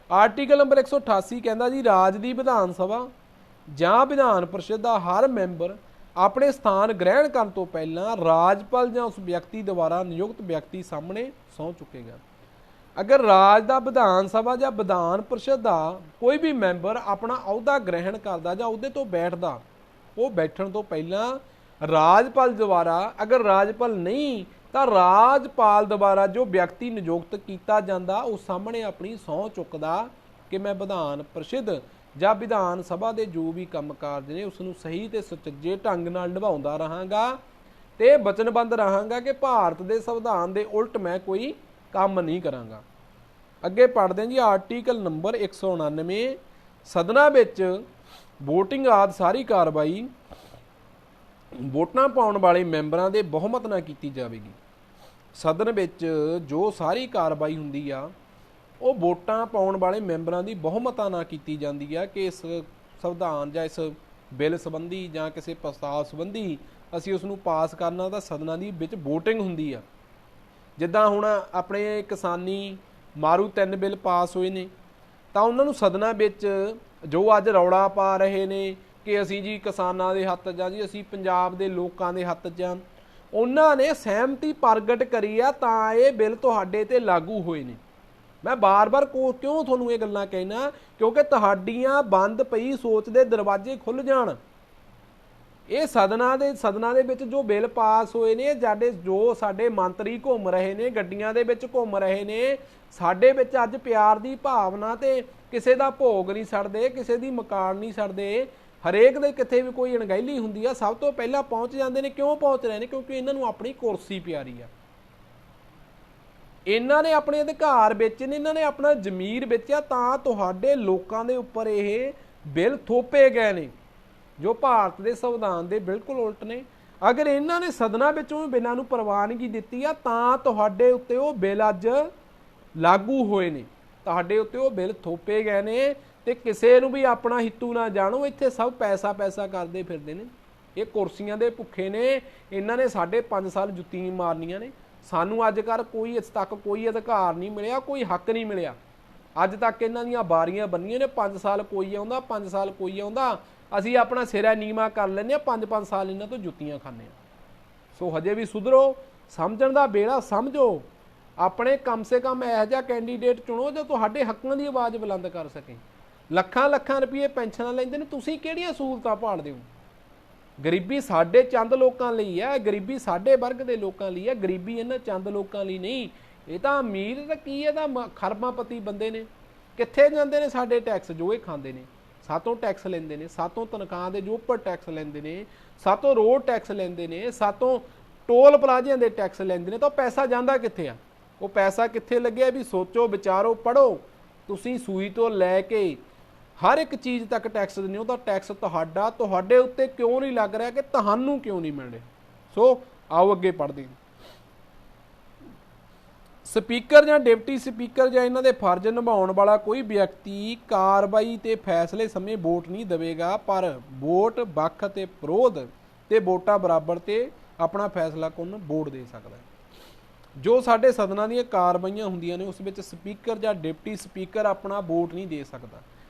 ਆਰਟੀਕਲ ਨੰਬਰ 188 ਕਹਿੰਦਾ ਜੀ ਰਾਜ ਦੀ ਵਿਧਾਨ ਸਭਾ ਜਾਂ ਵਿਧਾਨ ਪਰਿਸ਼ਦ ਦਾ ਹਰ ਮੈਂਬਰ ਆਪਣੇ ਸਥਾਨ ਗ੍ਰਹਿਣ ਕਰਨ ਤੋਂ ਪਹਿਲਾਂ ਰਾਜਪਾਲ ਜਾਂ ਉਸ ਵਿਅਕਤੀ ਦੁਆਰਾ ਨਿਯੁਕਤ ਵਿਅਕਤੀ ਸਾਹਮਣੇ ਸਹੁੰ ਚੁੱਕੇਗਾ। ਅਗਰ ਰਾਜ ਦਾ ਵਿਧਾਨ ਸਭਾ ਜਾਂ ਵਿਧਾਨ ਪਰਿਸ਼ਦ ਦਾ ਕੋਈ ਵੀ ਮੈਂਬਰ ਆਪਣਾ ਅਹੁਦਾ ਗ੍ਰਹਿਣ ਕਰਦਾ ਜਾਂ ਅਹੁਦੇ ਤੋਂ ਬੈਠਦਾ, ਉਹ ਬੈਠਣ ਤੋਂ ਪਹਿਲਾਂ ਰਾਜਪਾਲ ਦੁਆਰਾ, ਅਗਰ ਰਾਜਪਾਲ ਨਹੀਂ ਤਾਂ ਰਾਜਪਾਲ ਦੁਆਰਾ ਜੋ ਵਿਅਕਤੀ ਨਿਯੁਕਤ ਕੀਤਾ ਜਾਂਦਾ ਉਹ ਸਾਹਮਣੇ ਆਪਣੀ ਸਹੁੰ ਚੁੱਕਦਾ ਕਿ ਮੈਂ ਵਿਧਾਨ ਪਰਿਸ਼ਦ ਜਾਂ ਵਿਧਾਨ ਸਭਾ ਦੇ ਜੋ ਵੀ ਕੰਮ ਕਾਰਜ ਨੇ ਉਸ ਨੂੰ ਸਹੀ ਤੇ ਸੁਚੱਜੇ ਢੰਗ ਨਾਲ ਨਿਭਾਉਂਦਾ ਰਹਾਂਗਾ ਤੇ ਵਚਨਬੱਧ ਰਹਾਂਗਾ ਕਿ ਭਾਰਤ ਦੇ ਸੰਵਿਧਾਨ ਦੇ ਉਲਟ ਮੈਂ ਕੋਈ ਕੰਮ ਨਹੀਂ ਕਰਾਂਗਾ। ਅੱਗੇ ਪੜ੍ਹਦੇ ਹਾਂ ਜੀ ਆਰਟੀਕਲ ਨੰਬਰ 199। ਸਦਨਾਂ ਵਿੱਚ ਵੋਟਿੰਗ ਆਦਿ ਸਾਰੀ ਕਾਰਵਾਈ ਵੋਟਾਂ ਪਾਉਣ ਵਾਲੇ ਮੈਂਬਰਾਂ ਦੇ ਬਹੁਮਤ ਨਾਲ ਕੀਤੀ ਜਾਵੇਗੀ। ਸਦਨ ਵਿੱਚ ਜੋ ਸਾਰੀ ਕਾਰਵਾਈ ਹੁੰਦੀ ਆ ਉਹ ਵੋਟਾਂ ਪਾਉਣ ਵਾਲੇ ਮੈਂਬਰਾਂ ਦੀ ਬਹੁਮਤਾਂ ਨਾਲ ਕੀਤੀ ਜਾਂਦੀ ਆ ਕਿ ਇਸ ਸੰਵਿਧਾਨ ਜਾਂ ਇਸ ਬਿੱਲ ਸੰਬੰਧੀ ਜਾਂ ਕਿਸੇ ਪ੍ਰਸਤਾਵ ਸੰਬੰਧੀ ਅਸੀਂ ਉਸ ਨੂੰ ਪਾਸ ਕਰਨਾ ਤਾਂ ਸਦਨਾਂ ਦੀ ਵਿੱਚ ਵੋਟਿੰਗ ਹੁੰਦੀ ਆ। ਜਿੱਦਾਂ ਹੁਣ ਆਪਣੇ ਕਿਸਾਨੀ ਮਾਰੂ 3 ਬਿੱਲ ਪਾਸ ਹੋਏ ਨੇ ਤਾਂ ਉਹਨਾਂ ਨੂੰ ਸਦਨਾਂ ਵਿੱਚ ਜੋ ਅੱਜ ਰੌਲਾ ਪਾ ਰਹੇ ਨੇ ਕਿ ਅਸੀਂ ਜੀ ਕਿਸਾਨਾਂ ਦੇ ਹੱਥ 'ਚ ਆ ਜੀ, ਅਸੀਂ ਪੰਜਾਬ ਦੇ ਲੋਕਾਂ ਦੇ ਹੱਥ 'ਚ ਆ, ਉਹਨਾਂ ਨੇ ਸਹਿਮਤੀ ਪ੍ਰਗਟ ਕਰੀ ਆ ਤਾਂ ਇਹ ਬਿੱਲ ਤੁਹਾਡੇ ਤੇ ਲਾਗੂ ਹੋਏ ਨੇ। ਮੈਂ ਬਾਰ-ਬਾਰ ਕਿਉਂ ਤੁਹਾਨੂੰ ਇਹ ਗੱਲਾਂ ਕਹਿਣਾ, ਕਿਉਂਕਿ ਤੁਹਾਡੀਆਂ ਬੰਦ ਪਈ ਸੋਚ ਦੇ ਦਰਵਾਜ਼ੇ ਖੁੱਲ੍ਹ ਜਾਣ। ਇਹ ਸਦਨਾਂ ਦੇ ਵਿੱਚ ਜੋ ਬਿੱਲ ਪਾਸ ਹੋਏ ਨੇ, ਜੋ ਸਾਡੇ ਮੰਤਰੀ ਘੁੰਮ ਰਹੇ ਨੇ, ਗੱਡੀਆਂ ਦੇ ਵਿੱਚ ਘੁੰਮ ਰਹੇ ਨੇ, ਸਾਡੇ ਵਿੱਚ ਅੱਜ ਪਿਆਰ ਦੀ ਭਾਵਨਾ ਤੇ ਕਿਸੇ ਦਾ ਭੋਗ ਨਹੀਂ ਛੱਡਦੇ, ਕਿਸੇ ਦੀ ਮਕਾਨ ਨਹੀਂ ਛੱਡਦੇ। ਹਰੇਕ ਦੇ ਕਿਤੇ ਵੀ ਕੋਈ ਅਣਗਹਿਲੀ ਹੁੰਦੀ ਆ ਸਭ ਤੋਂ ਪਹਿਲਾਂ ਪਹੁੰਚ ਜਾਂਦੇ ਨੇ। ਕਿਉਂ ਪਹੁੰਚ ਰਹੇ ਨੇ? ਕਿਉਂਕਿ ਇਹਨਾਂ ਨੂੰ ਆਪਣੀ ਕੁਰਸੀ ਪਿਆਰੀ ਆ, ਇਹਨਾਂ ਨੇ ਆਪਣੇ ਅਧਿਕਾਰ ਵੇਚੇ ਨੇ, ਇਹਨਾਂ ਨੇ ਆਪਣਾ ਜ਼ਮੀਰ ਵੇਚਿਆ ਤਾਂ ਤੁਹਾਡੇ ਲੋਕਾਂ ਦੇ ਉੱਪਰ ਇਹ ਬਿੱਲ ਥੋਪੇ ਗਏ ਨੇ ਜੋ ਭਾਰਤ ਦੇ ਸੰਵਿਧਾਨ ਦੇ ਬਿਲਕੁਲ ਉਲਟ ਨੇ। ਅਗਰ ਇਹਨਾਂ ਨੇ ਸਦਨਾਂ ਵਿੱਚੋਂ ਬਿੱਲਾਂ ਨੂੰ ਪ੍ਰਵਾਨਗੀ ਦਿੱਤੀ ਆ ਤਾਂ ਤੁਹਾਡੇ ਉੱਤੇ ਉਹ ਬਿੱਲ ਅੱਜ ਲਾਗੂ ਹੋਏ ਨੇ, ਤੁਹਾਡੇ ਉੱਤੇ ਉਹ ਬਿੱਲ ਥੋਪੇ ਗਏ ਨੇ। ਤੇ ਕਿਸੇ ਨੂੰ ਵੀ ਆਪਣਾ ਹਿੱਤੂ ਨਾ ਜਾਣੋ, ਇੱਥੇ ਸਭ ਪੈਸਾ ਕਰਦੇ ਫਿਰਦੇ ਨੇ। ਇਹ ਕੁਰਸੀਆਂ ਦੇ ਭੁੱਖੇ ਨੇ, ਇਹਨਾਂ ਨੇ ਸਾਡੇ 5 ਸਾਲ ਜੁੱਤੀਆਂ ਮਾਰਨੀਆਂ ਨੇ। ਸਾਨੂੰ ਅੱਜ ਤੱਕ ਕੋਈ ਅਧਿਕਾਰ ਨਹੀਂ ਮਿਲਿਆ, ਕੋਈ ਹੱਕ ਨਹੀਂ ਮਿਲਿਆ। ਅੱਜ ਤੱਕ ਇਹਨਾਂ ਦੀਆਂ ਬਾਰੀਆਂ ਬੰਨੀਆਂ ਨੇ, 5 ਸਾਲ ਕੋਈ ਆਉਂਦਾ, 5 ਸਾਲ ਕੋਈ ਆਉਂਦਾ, ਅਸੀਂ ਆਪਣਾ ਸਿਰਾ ਨੀਵਾਂ ਕਰ ਲੈਂਦੇ ਹਾਂ, 5-5 ਸਾਲ ਇਹਨਾਂ ਤੋਂ ਜੁੱਤੀਆਂ ਖਾਂਦੇ ਹਾਂ। ਸੋ ਹਜੇ ਵੀ ਸੁਧਰੋ, ਸਮਝਣ ਦਾ ਵੇਲਾ ਸਮਝੋ, ਆਪਣੇ ਕਮ ਸੇ ਕਮ ਇਹੋ ਜਿਹਾ ਕੈਂਡੀਡੇਟ ਚੁਣੋ ਜੋ ਤੁਹਾਡੇ ਹੱਕਾਂ ਦੀ ਆਵਾਜ਼ ਬੁਲੰਦ ਕਰ ਸਕੇ। ਲੱਖਾਂ ਰੁਪਏ ਪੈਨਸ਼ਨਾਂ ਲੈਂਦੇ ਨੇ, ਤੁਸੀਂ ਕਿਹੜੀਆਂ ਸਹੂਲਤਾਂ ਭਾਲਦੇ ਹੋ? ਗਰੀਬੀ ਸਾਡੇ ਚੰਦ ਲੋਕਾਂ ਲਈ ਹੈ, ਗਰੀਬੀ ਸਾਡੇ ਵਰਗ ਦੇ ਲੋਕਾਂ ਲਈ ਹੈ, ਗਰੀਬੀ ਇਹਨਾਂ ਚੰਦ ਲੋਕਾਂ ਲਈ ਨਹੀਂ। ਇਹ ਤਾਂ ਅਮੀਰ ਤਾਂ ਕੀ ਹੈ, ਤਾਂ ਖਰਬਾਪਤੀ ਬੰਦੇ ਨੇ। ਕਿੱਥੇ ਜਾਂਦੇ ਨੇ ਸਾਡੇ ਟੈਕਸ ਜੋ ਇਹ ਖਾਂਦੇ ਨੇ? ਸਾਤੋਂ ਟੈਕਸ ਲੈਂਦੇ ਨੇ, ਸਾਤੋਂ ਤਨਖਾਹ ਦੇ ਜੋ ਉੱਪਰ ਟੈਕਸ ਲੈਂਦੇ ਨੇ, ਸਾਤੋਂ ਰੋਡ ਟੈਕਸ ਲੈਂਦੇ ਨੇ, ਸਾਤੋਂ ਟੋਲ ਪਲਾਜ਼ਿਆਂ ਦੇ ਟੈਕਸ ਲੈਂਦੇ ਨੇ। ਤਾਂ ਪੈਸਾ ਜਾਂਦਾ ਕਿੱਥੇ ਆ? ਉਹ ਪੈਸਾ ਕਿੱਥੇ ਲੱਗਿਆ ਵੀ ਸੋਚੋ, ਵਿਚਾਰੋ, ਪੜ੍ਹੋ। ਤੁਸੀਂ ਸੂਈ ਤੋਂ ਲੈ ਕੇ ਹਰ ਇੱਕ ਚੀਜ਼ ਤੱਕ ਟੈਕਸ ਦਿੰਦੇ ਹੋ, ਤਾਂ ਟੈਕਸ ਤੁਹਾਡੇ ਉੱਤੇ ਕਿਉਂ ਨਹੀਂ ਲੱਗ ਰਿਹਾ, ਕਿ ਤੁਹਾਨੂੰ ਕਿਉਂ ਨਹੀਂ ਮਿਲ ਰਿਹਾ? ਸੋ ਆਓ ਅੱਗੇ ਪੜ੍ਹਦੇ ਹਾਂ। ਸਪੀਕਰ ਜਾਂ ਡਿਪਟੀ ਸਪੀਕਰ ਜਾਂ ਇਹਨਾਂ ਦੇ ਫਰਜ਼ ਨਿਭਾਉਣ ਵਾਲਾ ਕੋਈ ਵਿਅਕਤੀ ਕਾਰਵਾਈ ਤੇ ਫੈਸਲੇ ਸਮੇਂ ਵੋਟ ਨਹੀਂ ਦੇਵੇਗਾ, ਪਰ ਵੋਟ ਪੱਖ ਤੇ ਵਿਰੋਧ ਤੇ ਵੋਟਾਂ ਬਰਾਬਰ ਤੇ ਆਪਣਾ ਫੈਸਲਾ ਕੁਨ ਵੋਟ ਦੇ ਸਕਦਾ ਹੈ। ਜੋ ਸਾਡੇ ਸਦਨਾਂ ਦੀਆਂ ਕਾਰਵਾਈਆਂ ਹੁੰਦੀਆਂ ਨੇ ਉਸ ਵਿੱਚ ਸਪੀਕਰ ਜਾਂ ਡਿਪਟੀ ਸਪੀਕਰ ਆਪਣਾ ਵੋਟ ਨਹੀਂ ਦੇ ਸਕਦਾ।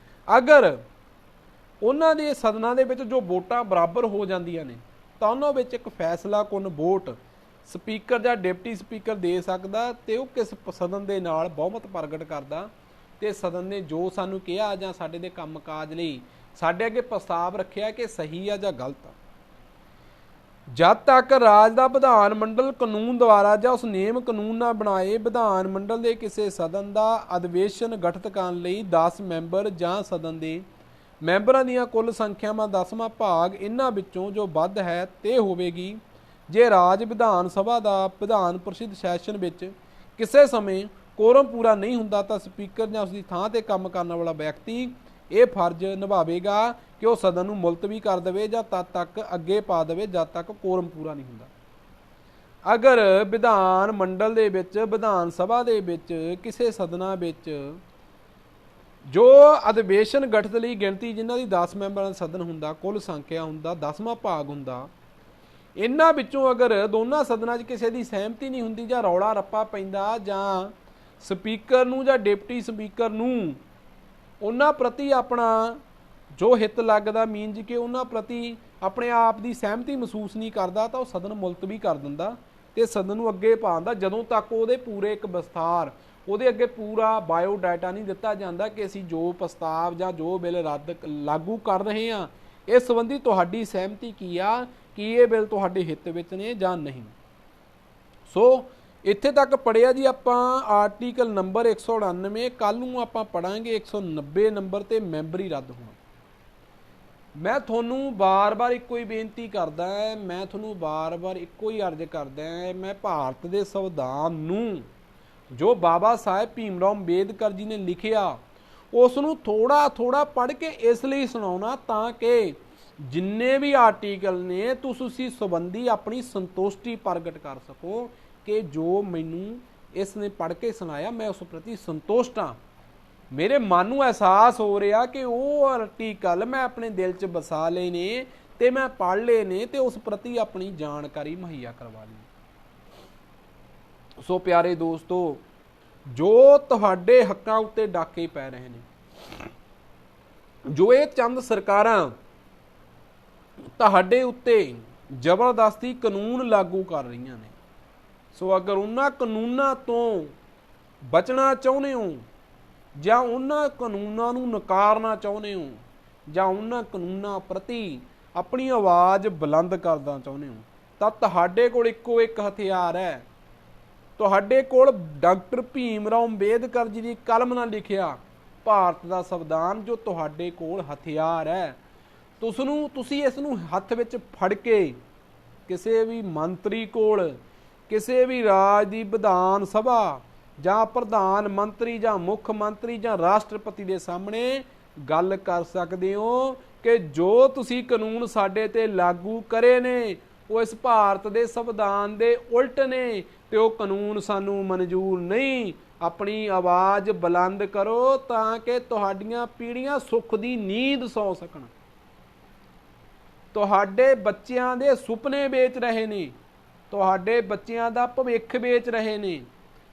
ਅਗਰ ਉਹਨਾਂ ਦੇ ਸਦਨਾਂ ਦੇ ਵਿੱਚ ਜੋ ਵੋਟਾਂ ਬਰਾਬਰ ਹੋ ਜਾਂਦੀਆਂ ਨੇ ਤਾਂ ਉਹਨਾਂ ਵਿੱਚ ਇੱਕ ਫੈਸਲਾ ਕੁਨ ਵੋਟ ਸਪੀਕਰ ਜਾਂ ਡਿਪਟੀ ਸਪੀਕਰ ਦੇ ਸਕਦਾ, ਤੇ ਉਹ ਕਿਸ ਸਦਨ ਦੇ ਨਾਲ ਬਹੁਮਤ ਪ੍ਰਗਟ ਕਰਦਾ ਤੇ ਸਦਨ ਨੇ ਜੋ ਸਾਨੂੰ ਕਿਹਾ ਜਾਂ ਸਾਡੇ ਦੇ ਕੰਮਕਾਜ ਲਈ ਸਾਡੇ ਅੱਗੇ ਪ੍ਰਸਤਾਵ ਰੱਖਿਆ ਕਿ ਸਹੀ ਆ ਜਾਂ ਗਲਤ ਆ। ਜਦ ਤੱਕ ਰਾਜ ਦਾ ਵਿਧਾਨ ਮੰਡਲ ਕਾਨੂੰਨ ਦੁਆਰਾ ਜਾਂ ਉਸ ਨੇਮ ਕਾਨੂੰਨ ਨਾਲ ਬਣਾਏ ਵਿਧਾਨ ਮੰਡਲ ਦੇ ਕਿਸੇ ਸਦਨ ਦਾ ਅਧਿਵੇਸ਼ਨ ਗਠਿਤ ਕਰਨ ਲਈ 10 ਮੈਂਬਰ ਜਾਂ ਸਦਨ ਦੇ ਮੈਂਬਰਾਂ ਦੀਆਂ ਕੁੱਲ ਸੰਖਿਆਵਾਂ 10ਵਾਂ ਭਾਗ ਇਹਨਾਂ ਵਿੱਚੋਂ ਜੋ ਵੱਧ ਹੈ ਤੇ ਹੋਵੇਗੀ। ਜੇ ਰਾਜ ਵਿਧਾਨ ਸਭਾ ਦਾ ਵਿਧਾਨ ਪਰਿਸ਼ਦ ਸੈਸ਼ਨ ਵਿੱਚ ਕਿਸੇ ਸਮੇਂ ਕੋਰਮ ਪੂਰਾ ਨਹੀਂ ਹੁੰਦਾ ਤਾਂ ਸਪੀਕਰ ਜਾਂ ਉਸ ਦੀ ਥਾਂ ਤੇ ਕੰਮ ਕਰਨ ਵਾਲਾ ਵਿਅਕਤੀ ਇਹ ਫਰਜ਼ ਨਿਭਾਵੇਗਾ ਕਿ ਉਹ ਸਦਨ ਨੂੰ ਮੁਲਤਵੀ ਕਰ ਦੇਵੇ ਜਾਂ ਤਦ ਤੱਕ ਅੱਗੇ ਪਾ ਦੇਵੇ ਜਦ ਤੱਕ ਕੋਰਮ ਪੂਰਾ ਨਹੀਂ ਹੁੰਦਾ। ਅਗਰ ਵਿਧਾਨ ਮੰਡਲ ਦੇ ਵਿੱਚ ਵਿਧਾਨ ਸਭਾ ਦੇ ਵਿੱਚ ਕਿਸੇ ਸਦਨਾਂ ਵਿੱਚ ਜੋ ਅਧਿਵੇਸ਼ਨ ਗਠਿਤ ਲਈ ਗਿਣਤੀ ਜਿਨ੍ਹਾਂ ਦੀ 10 ਮੈਂਬਰਾਂ ਦਾ ਸਦਨ ਹੁੰਦਾ, ਕੁੱਲ ਸੰਖਿਆ ਹੁੰਦਾ, 10ਵਾਂ ਭਾਗ ਹੁੰਦਾ, ਇਹਨਾਂ ਵਿੱਚੋਂ ਅਗਰ ਦੋਨਾਂ ਸਦਨਾਂ 'ਚ ਕਿਸੇ ਦੀ ਸਹਿਮਤੀ ਨਹੀਂ ਹੁੰਦੀ ਜਾਂ ਰੌਲਾ ਰੱਪਾ ਪੈਂਦਾ ਜਾਂ ਸਪੀਕਰ ਨੂੰ ਜਾਂ ਡਿਪਟੀ ਸਪੀਕਰ ਨੂੰ ਉਹਨਾਂ ਪ੍ਰਤੀ ਆਪਣਾ ਜੋ ਹਿੱਤ ਲੱਗਦਾ, ਮੀਨਜ਼ ਕਿ ਉਹਨਾਂ ਪ੍ਰਤੀ ਆਪਣੇ ਆਪ ਦੀ ਸਹਿਮਤੀ ਮਹਿਸੂਸ ਨਹੀਂ ਕਰਦਾ, ਤਾਂ ਉਹ ਸਦਨ ਮੁਲਤਵੀ ਕਰ ਦਿੰਦਾ ਤੇ ਸਦਨ ਨੂੰ ਅੱਗੇ ਪਾਉਂਦਾ ਜਦੋਂ ਤੱਕ ਉਹਦੇ ਪੂਰੇ ਇੱਕ ਵਿਸਥਾਰ, ਉਹਦੇ ਅੱਗੇ ਪੂਰਾ ਬਾਇਓਡਾਟਾ ਨਹੀਂ ਦਿੱਤਾ ਜਾਂਦਾ ਕਿ ਅਸੀਂ ਜੋ ਪ੍ਰਸਤਾਵ ਜਾਂ ਜੋ ਬਿੱਲ ਲਾਗੂ ਕਰ ਰਹੇ ਹਾਂ ਇਸ ਸੰਬੰਧੀ ਤੁਹਾਡੀ ਸਹਿਮਤੀ ਕੀ ਆ, ਕੀ ਇਹ ਬਿੱਲ ਤੁਹਾਡੇ ਹਿੱਤ ਵਿੱਚ ਨੇ ਜਾਂ ਨਹੀਂ। ਸੋ ਇੱਥੇ ਤੱਕ ਪੜ੍ਹਿਆ ਜੀ ਆਪਾਂ ਆਰਟੀਕਲ ਨੰਬਰ 199। ਕੱਲ ਨੂੰ ਆਪਾਂ ਪੜਾਂਗੇ 190 ਨੰਬਰ ਤੇ ਮੈਂਬਰੀ ਰੱਦ ਹੋਣਾ। ਮੈਂ ਤੁਹਾਨੂੰ ਬਾਰ-ਬਾਰ ਇੱਕੋ ਹੀ ਬੇਨਤੀ ਕਰਦਾ, ਮੈਂ ਤੁਹਾਨੂੰ ਬਾਰ-ਬਾਰ ਇੱਕੋ ਹੀ ਅਰਜ਼ ਕਰਦਾ, ਮੈਂ ਭਾਰਤ ਦੇ ਸੰਵਿਧਾਨ ਨੂੰ ਜੋ ਬਾਬਾ ਸਾਹਿਬ ਭੀਮਰਾਓ ਅੰਬੇਦਕਰ ਜੀ ਨੇ ਲਿਖਿਆ ਉਸ ਨੂੰ ਥੋੜਾ ਥੋੜਾ ਪੜ੍ਹ ਕੇ ਇਸ ਲਈ ਸੁਣਾਉਣਾ ਤਾਂ ਕਿ ਜਿੰਨੇ ਵੀ ਆਰਟੀਕਲ ਨੇ ਤੁਸੀਂ ਉਸ ਸੰਬੰਧੀ ਆਪਣੀ ਸੰਤੁਸ਼ਟੀ ਪ੍ਰਗਟ ਕਰ ਸਕੋ ਕਿ ਜੋ ਮੈਨੂੰ ਇਸ ਨੇ ਪੜ੍ਹ ਕੇ ਸੁਣਾਇਆ ਮੈਂ ਉਸ ਪ੍ਰਤੀ ਸੰਤੁਸ਼ਟ ਹਾਂ। ਮੇਰੇ ਮਨ ਨੂੰ ਅਹਿਸਾਸ ਹੋ ਰਿਹਾ ਕਿ ਉਹ ਆਰਟੀਕਲ ਮੈਂ ਆਪਣੇ ਦਿਲ 'ਚ ਵਸਾ ਲਏ ਨੇ ਤੇ ਮੈਂ ਪੜ੍ਹ ਲਏ ਨੇ ਤੇ ਉਸ ਪ੍ਰਤੀ ਆਪਣੀ ਜਾਣਕਾਰੀ ਮੁਹੱਈਆ ਕਰਵਾ ਲਈ। ਸੋ ਪਿਆਰੇ ਦੋਸਤੋ, ਜੋ ਤੁਹਾਡੇ ਹੱਕਾਂ ਉੱਤੇ ਡਾਕੇ ਪੈ ਰਹੇ ਨੇ, ਜੋ ਇਹ ਚੰਦ ਸਰਕਾਰਾਂ ਤੁਹਾਡੇ ਉੱਤੇ ਜ਼ਬਰਦਸਤੀ ਕਾਨੂੰਨ ਲਾਗੂ ਕਰ ਰਹੀਆਂ ਨੇ, ਸੋ ਅਗਰ ਉਹਨਾਂ ਕਾਨੂੰਨਾਂ ਤੋਂ ਬਚਣਾ ਚਾਹੁੰਦੇ ਹੋ ਜਾਂ ਉਹਨਾਂ ਕਾਨੂੰਨਾਂ ਨੂੰ ਨਕਾਰਨਾ ਚਾਹੁੰਦੇ ਹੋ ਜਾਂ ਉਹਨਾਂ ਕਾਨੂੰਨਾਂ ਪ੍ਰਤੀ ਆਪਣੀ ਆਵਾਜ਼ ਬੁਲੰਦ ਕਰਨਾ ਚਾਹੁੰਦੇ ਹੋ ਤਾਂ ਤੁਹਾਡੇ ਕੋਲ ਇੱਕੋ ਇੱਕ ਹਥਿਆਰ ਹੈ। ਤੁਹਾਡੇ ਕੋਲ ਡਾਕਟਰ ਭੀਮਰਾਓ ਅੰਬੇਦਕਰ ਜੀ ਦੀ ਕਲਮ ਨਾਲ ਲਿਖਿਆ ਭਾਰਤ ਦਾ ਸੰਵਿਧਾਨ ਜੋ ਤੁਹਾਡੇ ਕੋਲ ਹਥਿਆਰ ਹੈ। ਤੁਸੀਂ ਇਸ ਨੂੰ ਹੱਥ ਵਿੱਚ ਫੜ ਕੇ ਕਿਸੇ ਵੀ ਮੰਤਰੀ ਕੋਲ, ਕਿਸੇ ਵੀ ਰਾਜ ਦੀ ਵਿਧਾਨ ਸਭਾ ਜਾਂ ਪ੍ਰਧਾਨ ਮੰਤਰੀ ਜਾਂ ਮੁੱਖ ਮੰਤਰੀ ਜਾਂ ਰਾਸ਼ਟਰਪਤੀ ਦੇ ਸਾਹਮਣੇ ਗੱਲ ਕਰ ਸਕਦੇ ਹੋ ਕਿ ਜੋ ਤੁਸੀਂ ਕਾਨੂੰਨ ਸਾਡੇ ਤੇ ਲਾਗੂ ਕਰੇ ਨੇ ਉਹ ਇਸ ਭਾਰਤ ਦੇ ਸੰਵਿਧਾਨ ਦੇ ਉਲਟ ਨੇ ਤੇ ਉਹ ਕਾਨੂੰਨ ਸਾਨੂੰ ਮਨਜ਼ੂਰ ਨਹੀਂ। ਆਪਣੀ ਆਵਾਜ਼ ਬੁਲੰਦ ਕਰੋ ਤਾਂ ਕਿ ਤੁਹਾਡੀਆਂ ਪੀੜ੍ਹੀਆਂ ਸੁੱਖ ਦੀ ਨੀਂਦ ਸੌ ਸਕਣ। ਤੁਹਾਡੇ ਬੱਚਿਆਂ ਦੇ ਸੁਪਨੇ ਵੇਚ ਰਹੇ ਨੇ, ਤੁਹਾਡੇ ਬੱਚਿਆਂ ਦਾ ਭਵਿੱਖ ਵੇਚ ਰਹੇ ਨੇ।